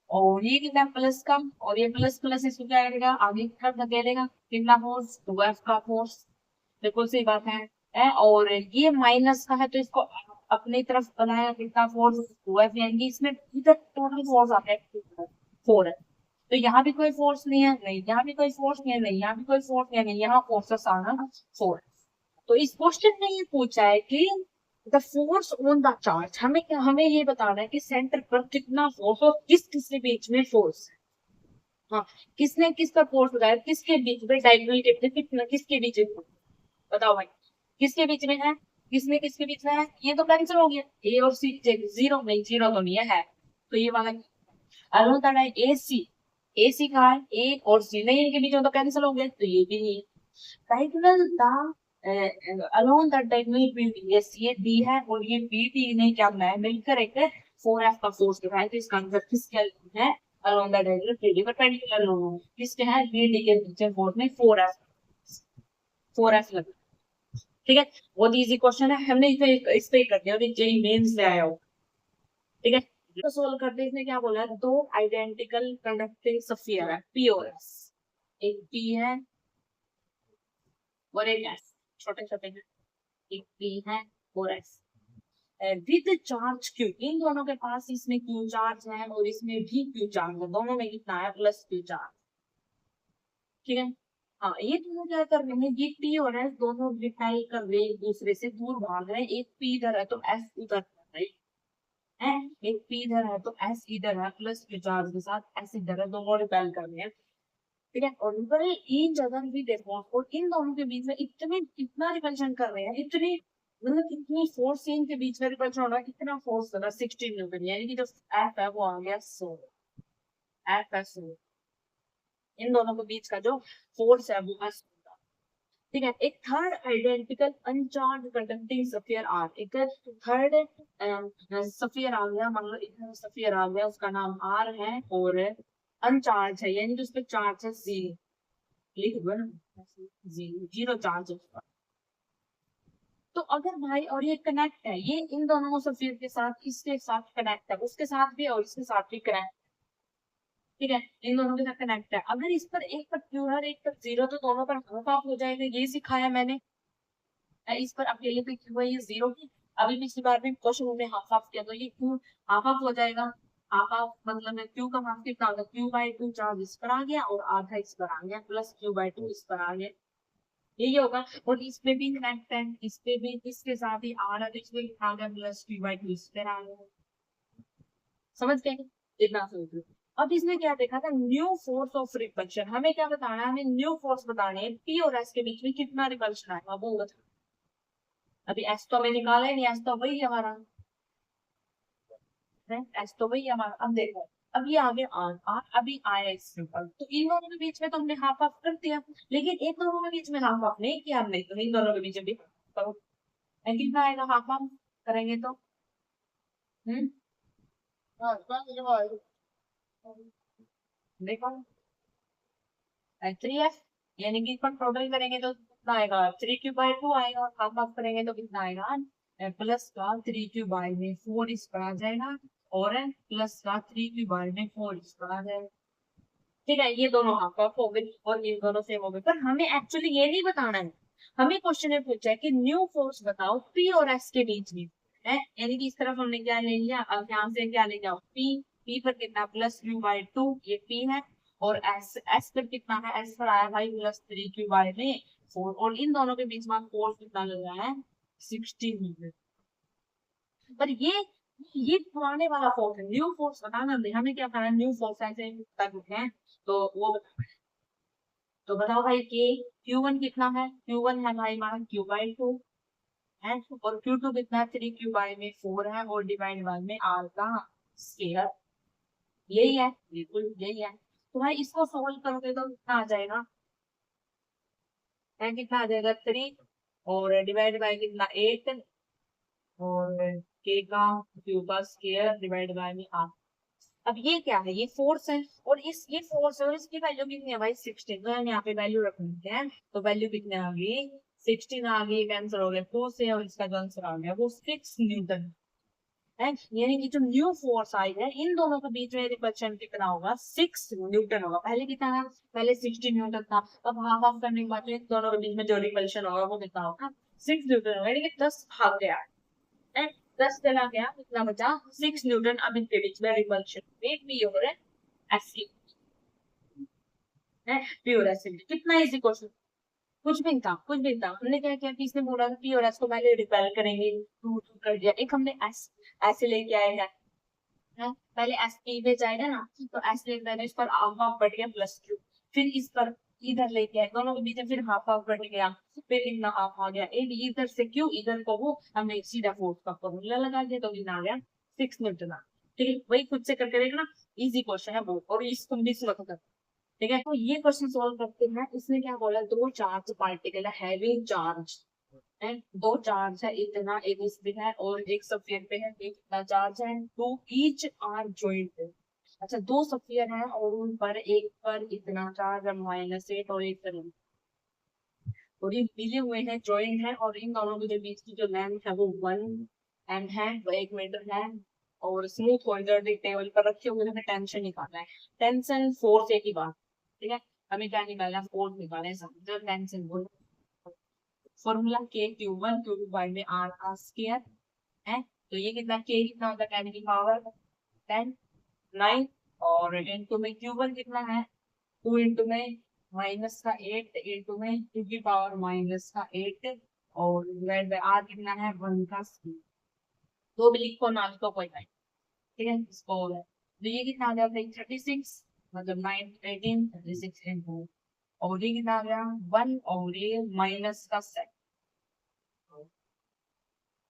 और ये कितना प्लस का, और ये प्लस प्लस इसको क्या करेगा आगे की तरफ धकेलेगा, कितना फोर्स 2f का फोर्स, बिल्कुल सही बात है। और ये माइनस का है तो इसको अपनी तरफ बनाया, कितना फोर्स 2f, यानी कि इसमें इधर टोटल फोर्स आता है 4 है। तो यहाँ भी कोई फोर्स नहीं है, नहीं यहाँ भी कोई फोर्स नहीं है, नहीं यहाँ भी कोई फोर्स नहीं है, यहाँ फोर्सेस आना 4। तो इस क्वेश्चन में ये पूछा है कि the force on the charge, हमें ये बताना है कि सेंटर पर कितना फोर्स और किस किस के बीच में फोर्स है। हाँ, किसने किस पर फोर्स लगाया, किसके बीच में, डायगोनल के कितना, किसके बीच में, बताओ भाई किसके बीच में है, किसने किसके बीच में है। ये तो कैंसिल हो गया, ए और सी, जीरो नहीं, जीरो तो नहीं है, तो ये वाला अलोंग द लाइन ए सी, ए सी कहा है, ए और सी नहीं, इनके बीच में तो कैंसिल हो गया, तो ये भी नहीं है। Diagonal the along the diagonal BD, yes ये डी है और ये बी डी ने क्या बनाया मिलकर एक 4f का फोर्स दिखाया, तो इसका आंसर किसके है, along the diagonal BD perpendicular लोग किसके है, बीडी के बीच में फोर्स में 4f लगा, ठीक है। बहुत इजी क्वेश्चन है, हमने इस पे ही कर दिया, अभी जेई मेंस ले आया हो, ठीक है। तो सोल्व करते हैं, इसने क्या बोला है, दो आइडेंटिकल कंडक्टिंग स्फीयर है पी और एस, एक पी है और एक एस, छोटे छोटे हैं, एक पी है और एस विद चार्ज क्यू, इन दोनों के पास इसमें क्यू चार्ज है और इसमें भी क्यू चार्ज है, दोनों में कितना है प्लस क्यू चार्ज, ठीक है। हाँ ये दोनों क्या कर रहे हैं, ये पी और एस दोनों रिपेल कर रहे हैं, एक दूसरे से दूर भाग रहे हैं, एक पी इधर है तो एस उधर है, एक पी इधर है तो एस इधर है, प्लस क्यू चार्ज के साथ एस इधर है, दोनों रिपेल कर रहे हैं, ठीक है। और इन जगह भी देखो, और इन दोनों के बीच में इतने कितना रिपल्शन कर रहे हैं, इतनी मतलब इतनी फोर्स इनके बीच में रिपल्शन हो रहा है, कितना फोर्स कर रहा है 16 न्यूटन, यानी कि जो एफ है वो आ गया 16, एफ है 16, इन दोनों के बीच का जो फोर्स है वो है 16, ठीक है। एक third identical uncharge conducting sphere R, एक थर्ड स्फीयर आ गया, मान लो इधर स्फीयर आ गया, उसका नाम आर है और अनचार्ज है, यानी कि उस पर चार्ज है जीरो, लिख दो ना, जीरो जीरो चार्ज है उसका। तो अगर भाई और ये कनेक्ट है, ये इन दोनों सफीर के साथ इसके साथ कनेक्ट है, उसके साथ भी और इसके साथ भी कनेक्ट, ठीक है, इन दोनों के साथ कनेक्ट है। अगर इस पर एक पर क्यू है एक पर जीरो, तो दोनों पर हाफ हाफ हो जाएगा, ये सिखाया मैंने। इस पर अकेले पे क्यू है, ये जीरो की, अभी पिछली बार भी क्वेश्चन में हाफ हाफ किया, तो ये क्यू हाफ हाफ हो जाएगा। हाफ हाफ मतलब में क्यू का हाफ कितना होगा, क्यू बाई टू चार्ज इस पर आ गया और आधा इस पर आ गया, प्लस क्यू बाई टू इस पर आ गया, यही होगा। और इसमें भी कनेक्ट है, इस पे भी इसके साथ ही आ रहा है, तो इसमें आ गया प्लस क्यू बाई टू इस पर आ गया, समझ गए, इतना समझ लो। अब इसने क्या देखा था, न्यू फोर्स ऑफ रिपल्शन, हमें क्या बताना है, हमें न्यू फोर्स बताने है, पी और एस के बीच में कितना रिपल्शन आएगा वो बता। अभी एस तो हमें निकाला ही नहीं, एस तो वही हमारा है, एस तो वही हमारा। अब देखो, अब ये आगे आर, आर अभी आया इस सिंपल, तो इन दोनों के बीच में तो हमने हाफ हाफ कर दिया, लेकिन इन दोनों के बीच में हाफ हाफ नहीं किया हमने, तो इन दोनों के बीच में भी करो, कितना आएगा हाफ हाफ करेंगे तो, हम्म देखो 3f, यानी कि इसका टोटल करेंगे तो कितना आएगा 3 क्यू बाई 2 आएगा, और हाफ हाफ करेंगे तो कितना आएगा प्लस का 3 क्यू बाई में 4 इस पर आ जाएगा, और प्लस का 3 क्यू बाई में 4 इस पर आ जाएगा, ठीक है। ये दोनों हाफ हाफ हो गए और ये दोनों सेम हो गए, पर हमें एक्चुअली ये नहीं बताना है, हमें क्वेश्चन में पूछा है कि न्यू फोर्स बताओ पी और एस के बीच में, है, यानी कि इस तरफ हमने क्या ले लिया, अब यहाँ से क्या ले जाओ पी, पी पर कितना प्लस क्यू बाई टू, ये पी है, और एस एस पर कितना है, एस पर आया भाई +3 क्यू बाई में 4, और इन दोनों के बीच में फोर्स कितना लग रहा है 16 न्यूटन। पर ये पुराने वाला फोर्स है, न्यू फोर्स बताना हमें क्या करना है, न्यू फोर्स ऐसे तक है तो वो तो बताओ भाई कि Q1 कितना है, Q1 है भाई हमारा Q/2 है, और Q2 कितना है 3 क्यू बाई में 4 है, और डिवाइड बाय में R का स्केयर, यही है, बिल्कुल यही है। तो भाई इसको सोल्व करोगे तो कितना आ जाएगा, है कितना आ जाएगा 3, और डिवाइड बाय कितना 8, और के का क्यू का स्केयर डिवाइड बाय में R। अब ये क्या है, ये फोर्स है, और ये फोर्स है, और इसकी वैल्यू कितनी है भाई 16, तो हम यहाँ पे वैल्यू रखेंगे हैं, तो वैल्यू कितनी आ गई 16 आ गई, आंसर हो गया 2 से, और इसका जो आंसर आ गया वो 6 न्यूटन है। यानी कि जो न्यू फोर्स आई है इन दोनों के बीच में रिपल्शन कितना होगा 6 न्यूटन होगा। पहले कितना था, पहले 16 न्यूटन था, अब हाफ हाफ करने के बाद इन दोनों के बीच में जो रिपल्शन होगा वो कितना होगा 6 न्यूटन होगा, यानी कि 10 भाग गया है, 10 चला गया, कितना बचा 6 न्यूटन। अब इनके बीच में रिपल्शन प्योर एसिड है, प्योर एसिड। कितना इजी क्वेश्चन, कुछ भी नहीं था, कुछ भी नहीं था। हमने क्या किया कि इसने बोला था प्योर एस को पहले रिपेल करेंगे, टू टू कर दिया, एक हमने एस ऐसे लेके आए हैं, पहले एस पी पे जाएगा ना, तो एस लेके आए, इस पर हाफ हाफ बढ़ गया +2, फिर इस पर इधर लेके आए, दोनों के बीच में फिर हाफ हाफ बढ़ गया, फिर इतना हाफ आ गया, एक इधर से क्यों इधर को वो हमने सीधा फोर्स का फॉर्मूला लगा दिया, तो कितना आ गया 6 न्यूटन। ठीक है, वही खुद से करके देखना, इजी क्वेश्चन है बहुत, और इसको भी समझ कर, ठीक है। तो ये क्वेश्चन सोल्व करते हैं। इसने क्या बोला, दो चार्ज पार्टिकल है, हैवी चार्ज है, दो चार्ज है, इतना एक इस पे है और एक सफियर पे है, एक इतना चार्ज है, टू ईच आर जॉइंट। अच्छा, दो सफियर है और उन पर एक पर इतना चार्ज है -8, और एक पर, और ये मिले हुए हैं, ज्वाइन है, और इन दोनों के बीच की जो लेंथ है वो 1 m है, वो 1 मीटर है, और स्मूथ होल्डर टेबल पर रखे हुए हमें टेंशन निकालना है, टेंशन फोर्स एक ही बात, ठीक है। हमें क्या निकालना है, फोर्स निकालना है, समझो टेंशन बोल, formula K Q1 Q2 by में R का स्क्वायर है, तो ये कितना K कितना होता है, 10 की पावर 10 9, और इंटू में Q1 कितना है 2 इंटू में -8 इंटू में 2 की पावर -8, और डिवाइड बाय R कितना है 1 का स्क्वायर, तो भी लिखो ना लिखो कोई नहीं, ठीक है, इसको तो ये कितना आ जाता है 36, मतलब 9 18 36 इंटू, और ये कितना आ गया 1, और ये माइनस का सेक,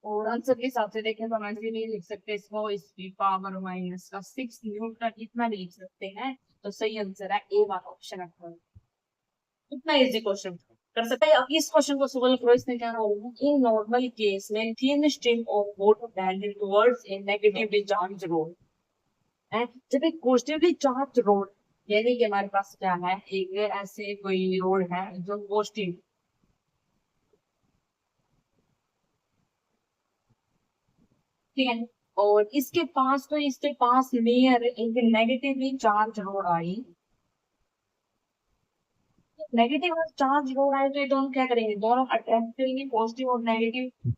और आंसर के हिसाब से देखें तो हम ऐसे नहीं लिख सकते इसको, इसकी पावर -6 न्यूटन इतना नहीं लिख सकते हैं, तो सही आंसर है ए वाला ऑप्शन है। इतना इजी क्वेश्चन कर सकते हैं। अब इस क्वेश्चन को सोल्व करो, इसमें क्या होगा, इन नॉर्मल केस में thin string of water bending towards a negatively charge rod है, जब एक पॉजिटिवली चार्ज रोड, यानी कि हमारे पास क्या है, एक ऐसे कोई रोड है जो पॉजिटिव, ठीक है, और इसके पास नियर एक नेगेटिवली चार्ज रोड आई, नेगेटिव चार्ज रोड आए, तो ये दोनों क्या करेंगे, दोनों अट्रैक्ट करेंगे, पॉजिटिव और नेगेटिव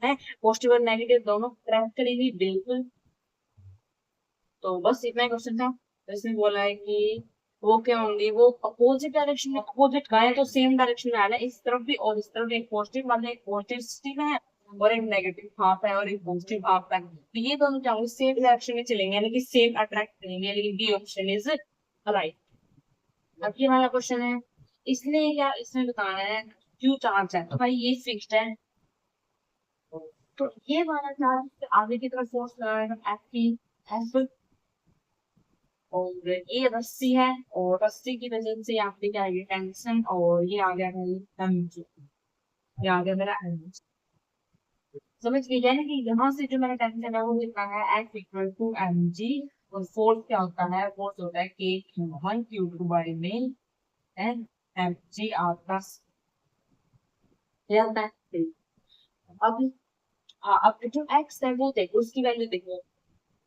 है, पॉजिटिव और नेगेटिव दोनों अट्रैक्ट करेंगे, बिल्कुल। तो बस इतना ही क्वेश्चन था। तो इसमें बोला है कि वो क्या होंगे, वो अपोजिट डायरेक्शन में, अपोजिट का है तो सेम डायरेक्शन में आना है, इस तरफ भी और इस तरफ, एक पॉजिटिव मतलब एक पॉजिटिव है और एक नेगेटिव हाफ है, और एक पॉजिटिव हाफ है, तो ये दोनों क्या होंगे, सेम डायरेक्शन में चलेंगे, यानी कि सेम अट्रैक्ट करेंगे, यानी कि बी ऑप्शन इज राइट। अब ये वाला क्वेश्चन है, इसलिए क्या इसमें बताना है, क्यू चार्ज है तो भाई ये फिक्स्ड है, तो ये वाला चार्ज आगे की तरफ फोर्स लगाएगा एफ की, एफ, और ये रस्सी है, और रस्सी की वजह से यहाँ पे क्या आ गया टेंशन, और ये आ गया मेरा mg, ये आ गया मेरा mg, समझ गए ना, कि यहाँ से जो मेरा टेंशन है वो कितना है F = mg, और फोर्स क्या होता है, फोर्स होता है K Q1 Q2 बाय में एन mg आपका, ये होता है। अब अब जो x है वो देखो, उसकी वैल्यू देखो,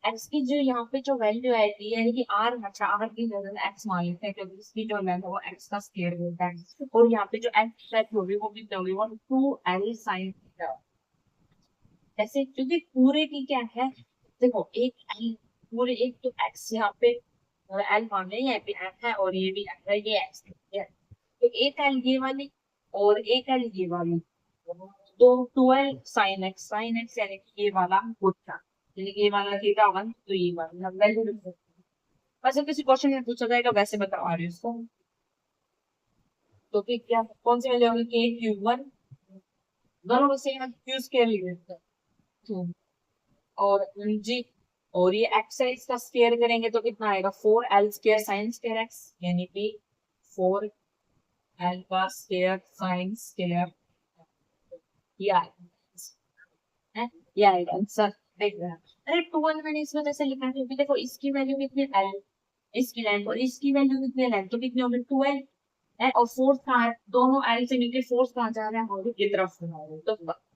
एक्स की जो यहाँ पे जो वैल्यू आएगी, यानी कि आर, अच्छा आर की जगह एक्स मान लेते हैं, क्योंकि इसकी जो लेंथ है वो एक्स का स्क्वायर होता है, और यहाँ पे जो एक्स सेट होगी वो कितनी होगी, वो 2l sin थीटा, ऐसे, क्योंकि पूरे की क्या है, देखो एक l पूरे, एक तो एक्स यहाँ पे और एल फॉर्म में ये भी एफ है और ये भी एफ है, ये एक्स है। तो एक एल ये वाली और एक एल ये वाली, तो 12 sin x यानी कि ये वाला गुच्छा, यानी कि ये वाला थीटा वन तो ये वाला वैल्यू। वैसे किसी क्वेश्चन में पूछा जाएगा वैसे बता रही हूँ इसको। तो फिर क्या कौन सी वैल्यू होगी, के क्यू वन, दोनों को सेम क्यू स्केयर लिख देते हैं, और जी, और ये एक्स है इसका स्केयर करेंगे तो कितना आएगा, 4l² sin² x, यानी कि 4 अल्फा स्केयर sin² ये है, ये आएगा आंसर। देख रहे हैं, अरे 12 मैंने इस वजह से लिखा है क्योंकि देखो इसकी वैल्यू कितनी एल, इसकी लेंथ और इसकी वैल्यू कितनी लेंथ, तो कितनी होगी 12 है, और फोर्स कहाँ है, दोनों एल से मिलकर फोर्स कहाँ जा रहा है, आगे की तरफ जा रहा है, तो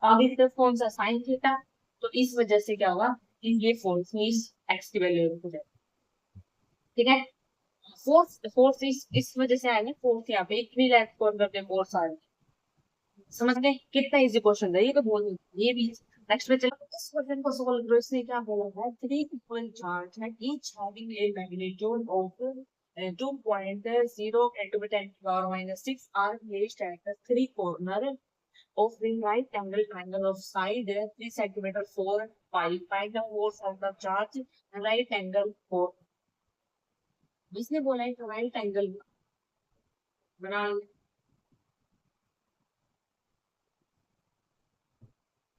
आगे की तरफ कौन सा साइन थीटा, तो इस वजह से क्या हुआ कि ये फोर्स इस एक्स की वैल्यू हो जाए, ठीक है। फोर्स फोर्स इस वजह से आएगा, फोर्स यहाँ पे इतनी लेंथ को करते फोर्स आ रही है, समझ गए कितना इजी क्वेश्चन था ये, तो बोल ये भी। नेक्स्ट में चलो इस क्वेश्चन को सोल्व करो, इसने क्या बोला है, थ्री इक्वल चार्ज है each having a magnitude of 2.0 × 10⁻⁶ are placed at the three corner of the right angle triangle of side 3 cm 4 5. Find the force of the charge right angle 4। इसने बोला है राइट एंगल बना,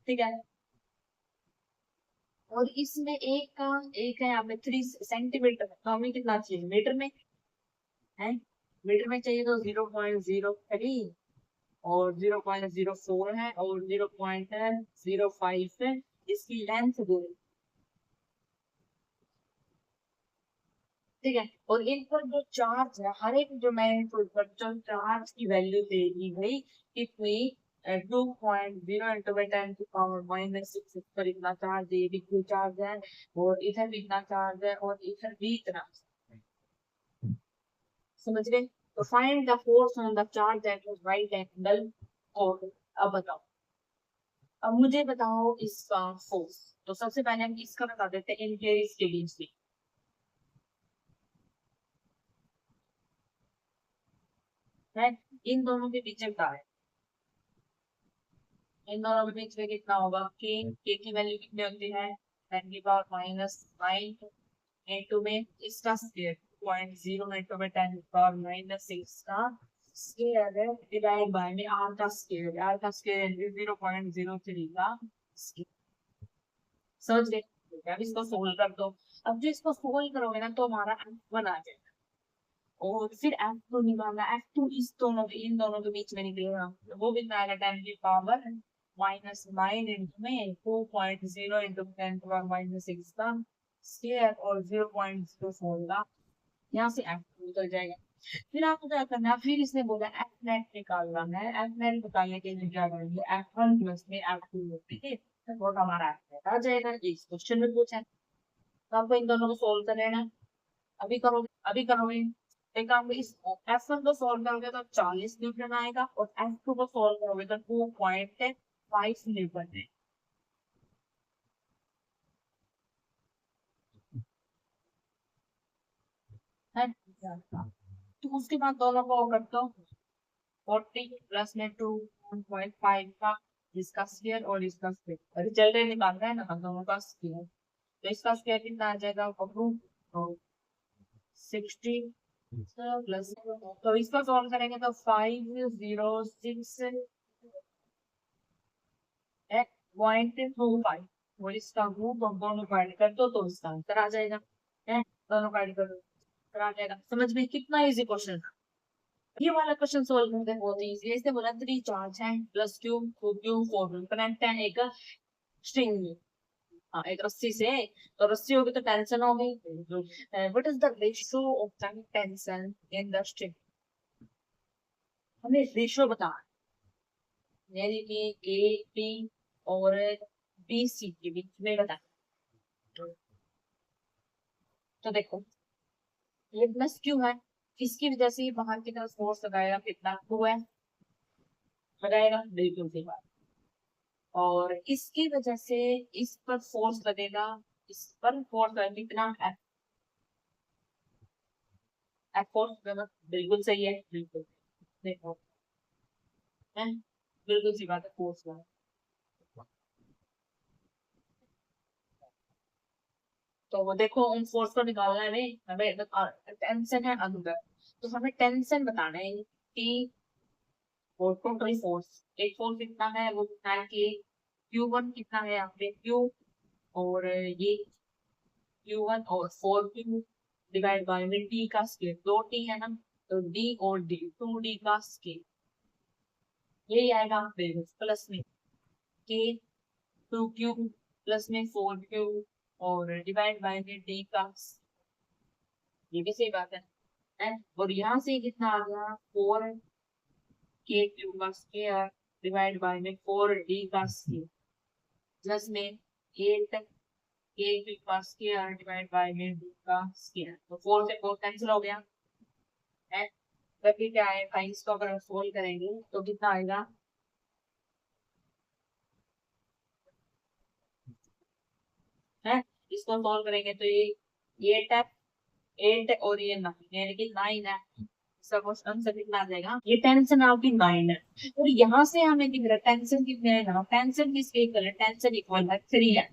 ठीक है, और इसमें एक है यहाँ पे 3 सेंटीमीटर, तो हमें कितना चाहिए मीटर में है, मीटर में चाहिए तो 0.03 और 0.04 है और 0.05 है, इसकी लेंथ दे, ठीक है। और इन पर जो चार्ज है, हर एक जो मैग्नीट्यूड पर जो चार्ज की वैल्यू दे दी गई कितनी, 2.0 × 10⁻⁻⁶ पर इतना चार्ज, ये भी कोई चार्ज है, और इधर भी इतना चार्ज है और इधर भी इतना, समझ गए। तो find the force on the charge that is right angle. और अब बताओ, अब मुझे बताओ इसका फोर्स, तो सबसे पहले हम इसका बता देते हैं इनके इसके बीच में, है इन दोनों के बीच में क्या है, इन दोनों के बीच में कितना होगा, के की वैल्यू कितनी होती है 10⁻⁹ इंटू में इसका स्क्वायर 0.0 इंटू में 10⁻⁻6 का स्क्वायर है, डिवाइड बाय में आर का स्क्वायर 0.03 का स्क्वायर, समझ गए। अब इसको सोल्व कर दो, अब जो इसको सोल्व करोगे ना तो हमारा F1 आ जाएगा, और फिर F2 निकालना, F2 इस दोनों इन दोनों के बीच में निकलेगा, तो वो कितना आएगा 10⁻⁹ इंटू में 4.0 इंटू 10⁻⁻6 का स्क्वायर और 0.04 का, यहाँ से F2 निकल जाएगा। फिर आपको क्या करना है, फिर इसने बोला एफ नेट निकालना है, एफ नेट निकालने के लिए क्या करेंगे, F1 प्लस में F2 ठीक है, तो हमारा F नेट आ जाएगा, इस क्वेश्चन में पूछा है, तो आपको इन दोनों को सोल्व कर लेना, अभी करोगे, एक काम इस F1 को सोल्व करोगे तो 40 न्यूटन आएगा, और F2 को सोल्व करोगे तो 2.5 न्यूटन है, तो उसके बाद दोनों को कर दो, 40 प्लस में 2.5 का इसका स्क्वायर और इसका स्क्वायर, रिजल्ट निकालना है ना दोनों का स्क्वायर, तो इसका स्क्वायर कितना आ जाएगा 60 प्लस, तो इसका सॉल्व करेंगे तो 506.25, और इसका रूट और दोनों को ऐड कर दो तो इसका आंसर आ जाएगा, है दोनों को ऐड कर दो तो आ जाएगा, समझ में कितना इजी क्वेश्चन। ये वाला क्वेश्चन सोल्व करते हैं बहुत इजी है, इसने बोला 3 चार्ज है plus Q two Q 4 connect है एक स्ट्रिंग में, हाँ एक रस्सी से, तो रस्सी होगी तो टेंशन होगी, what is the ratio of the tension in the string, हमें रेशियो बता, यानी कि ए बी और बी सी के बीच में बता, तो देखो ये प्लस क्यू है, इसकी वजह से बाहर की तरफ फोर्स लगाएगा कितना, 2 है, लगाएगा बिल्कुल सही बात, और इसकी वजह से इस पर फोर्स लगेगा, इस पर फोर्स लगेगा कितना, एफ फोर्स बिल्कुल सही है, बिल्कुल देखो है, बिल्कुल सी बात है, फोर्स वाला। तो वो देखो उन फोर्स को निकालना है हमें, टेंशन है अंदर, तो हमें टेंशन बताना है कि वो टोटल फोर्स, एक फोर्स कितना है, वो कितना है कि Q1 कितना है यहाँ पे Q, और ये Q1 और 4Q डिवाइड बाय में डी का स्केल, दो टी है ना, तो डी और डी, 2D का स्केल, यही आएगा प्लस में के 2Q प्लस में 4Q और डिवाइड बाय में डी का, ये भी सही बात है। और यहाँ से कितना आ गया, 4K क्यूब का स्क्वायर डिवाइड बाय में 4D का स्क्वायर प्लस में 8K क्यूब का स्क्वायर डिवाइड बाय में D का स्क्वायर, तो 4 से 4 कैंसिल हो गया है। तभी क्या आएगा, इसको अगर हम सोल्व करेंगे तो कितना आएगा, है इसको सोल्व करेंगे तो ये 8 है, 8 और ये 9 यानी कि 9 है, सपोज आंसर कितना आ जाएगा, ये टेंशन आपकी 9 है। और यहाँ से हमें दिख रहा है टेंशन कितने है ना, टेंशन किसके इक्वल है, टेंशन इक्वल है 3 है,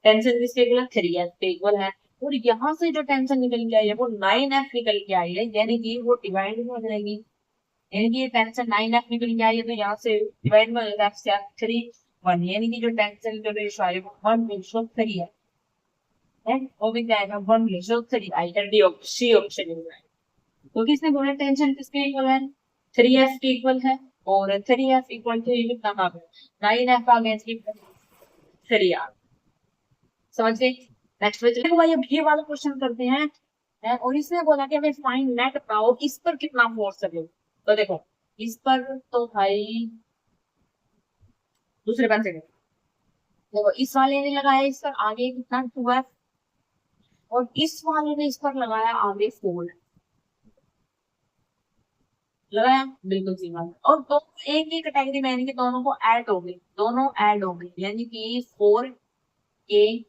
टेंशन किसके इक्वल है 3 है, इक्वल है। और यहाँ से जो टेंशन निकल के आई है वो 9F निकल के आई है, यानी कि वो डिवाइड में हो जाएगी, यानी कि ये टेंशन 9F निकल के आई है, तो यहाँ से डिवाइड में हो जाएगा F 3 1, यानी कि जो टेंशन जो रेशो आई है वो 1:3 है, वो भी क्या आएगा 1:3 आएगा, डी ऑप्शन सी ऑप्शन में। तो किसने बोला टेंशन किसके इक्वल है, 3F के इक्वल है, और 3F इक्वल टू कितना आ गया 9F आ गया, 3R, समझ गए। नेक्स्ट पे चलिए भाई, अब ये वाला क्वेश्चन करते हैं और इसने बोला कि हमें फाइंड नेट बताओ इस पर कितना फोर्स लगे, तो देखो इस पर तो भाई दूसरे पेन से देखो, इस वाले ने लगाया इस पर आगे कितना 2F, और इस वाले ने इस पर लगाया आगे 4, लगाया बिल्कुल सी बात है। और दो एक ही कैटेगरी में, यानी कि दोनों को ऐड हो गई, दोनों ऐड हो गई, यानी कि 4K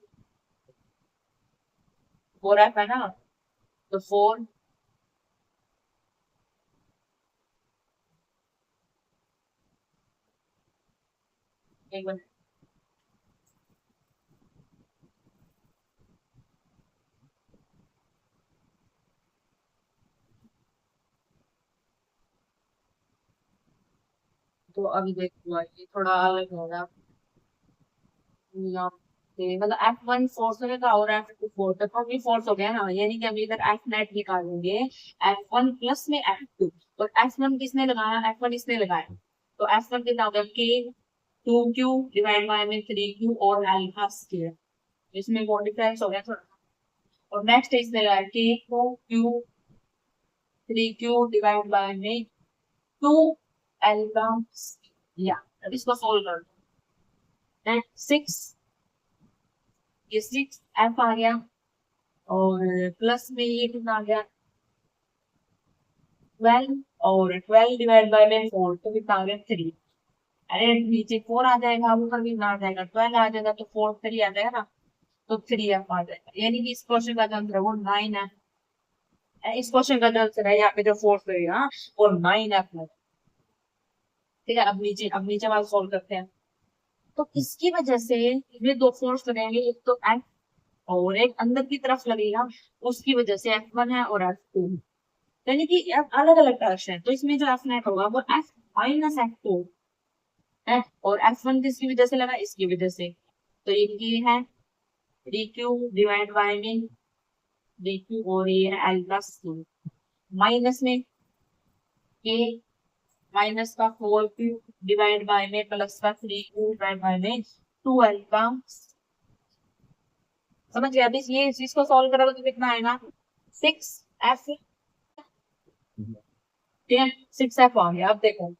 4F है ना, तो 4, एक मिनट, तो अभी देखो ये थोड़ा अलग होगा यहाँ पे, मतलब F1 फोर्स होगा और F2 फोर्स, तो भी फोर्स हो गया ना, यानी कि अभी इधर F नेट निकालेंगे, F1 प्लस में F2, और F1 किसने लगाया, F1 इसने लगाया, तो F1 कितना होगा K 2Q डिवाइड बाय में 3Q और अल्फा स्क्वायर, इसमें बहुत डिफरेंस हो गया थोड़ा। और नेक्स्ट इसने लगाया K को Q 3Q डिवाइड बाय में 2 अल्फा, या अब इसको सोल्व कर दो, 6, ये 6F आ गया, और प्लस में ये कितना आ गया 12, और 12 डिवाइड बाय में 4, तो कितना आ गया 3, अरे नीचे 4 आ जाएगा, ऊपर भी ना आ जाएगा, 12 आ जाएगा तो 4 3 आ जाएगा ना, तो 3F आ जाएगा, यानी कि इस क्वेश्चन का जो आंसर है वो 9 है। इस क्वेश्चन का जो आंसर है यहाँ पे जो फोर्स लगेगा वो 9F है। ठीक है, अब नीचे वाला सोल्व करते हैं। तो इसकी वजह से ये दो फोर्स लगेंगे, एक तो F और एक अंदर की तरफ लगेगा, उसकी वजह से F1 है और F2, यानी कि अलग अलग डायरेक्शन है, तो इसमें जो एफ नेट होगा वो F माइनस F2 है, और F1 किसकी वजह से लगा, इसकी वजह से, तो ये है DQ डिवाइड बाय में DQ, और ये है L प्लस Q, माइनस में K माइनस का 4Q डिवाइड बाय में प्लस का 3Q डिवाइड बाय में 2L का, समझ गया। अभी ये चीज को सॉल्व करोगे तो कितना आएगा 6F, ठीक है 6F आ गया। अब देखो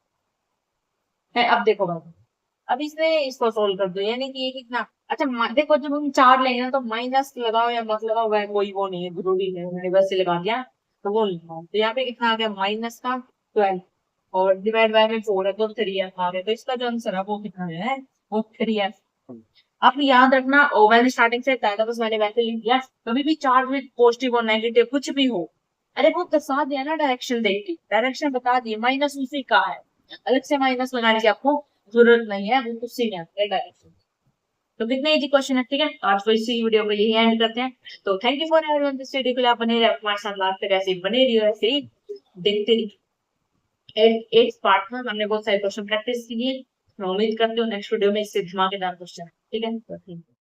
है, अब देखो बात, अब इसमें इसको सोल्व कर दो, यानी कि ये कितना, अच्छा देखो जब हम 4 लेंगे ना तो माइनस लगाओ या मत लगाओ वह कोई वो नहीं है, जरूरी है, मैंने बस से लगा दिया तो वो लिखा, तो यहाँ पे कितना आ गया माइनस का 12, और डिवाइड बाय में 4 है तो 3F आ गया, तो इसका जो आंसर है वो कितना है, वो 3F। आप याद रखना, मैंने स्टार्टिंग से बताया था, बस मैंने वैसे लिख दिया, कभी भी चार्ज में पॉजिटिव और नेगेटिव कुछ भी हो, अरे वो दर्शा दिया ना, डायरेक्शन देख के डायरेक्शन बता दिए, माइनस उसी का है, अलग से माइनस लगाने की आपको जरूरत नहीं है, वो उसी में है डायरेक्शन। तो कितने इजी क्वेश्चन है, ठीक है। आज तो इसी वीडियो को यही एंड करते हैं। तो thank you for everyone, this video के लिए आप बने रहे हमारे साथ, लास्ट तक ऐसे ही बने रहिए, ऐसे ही देखते रहिए। एट पार्ट में हमने बहुत सारे क्वेश्चन प्रैक्टिस की है। मैं उम्मीद करती हूँ नेक्स्ट वीडियो में इससे धमाकेदार क्वेश्चन, ठीक है।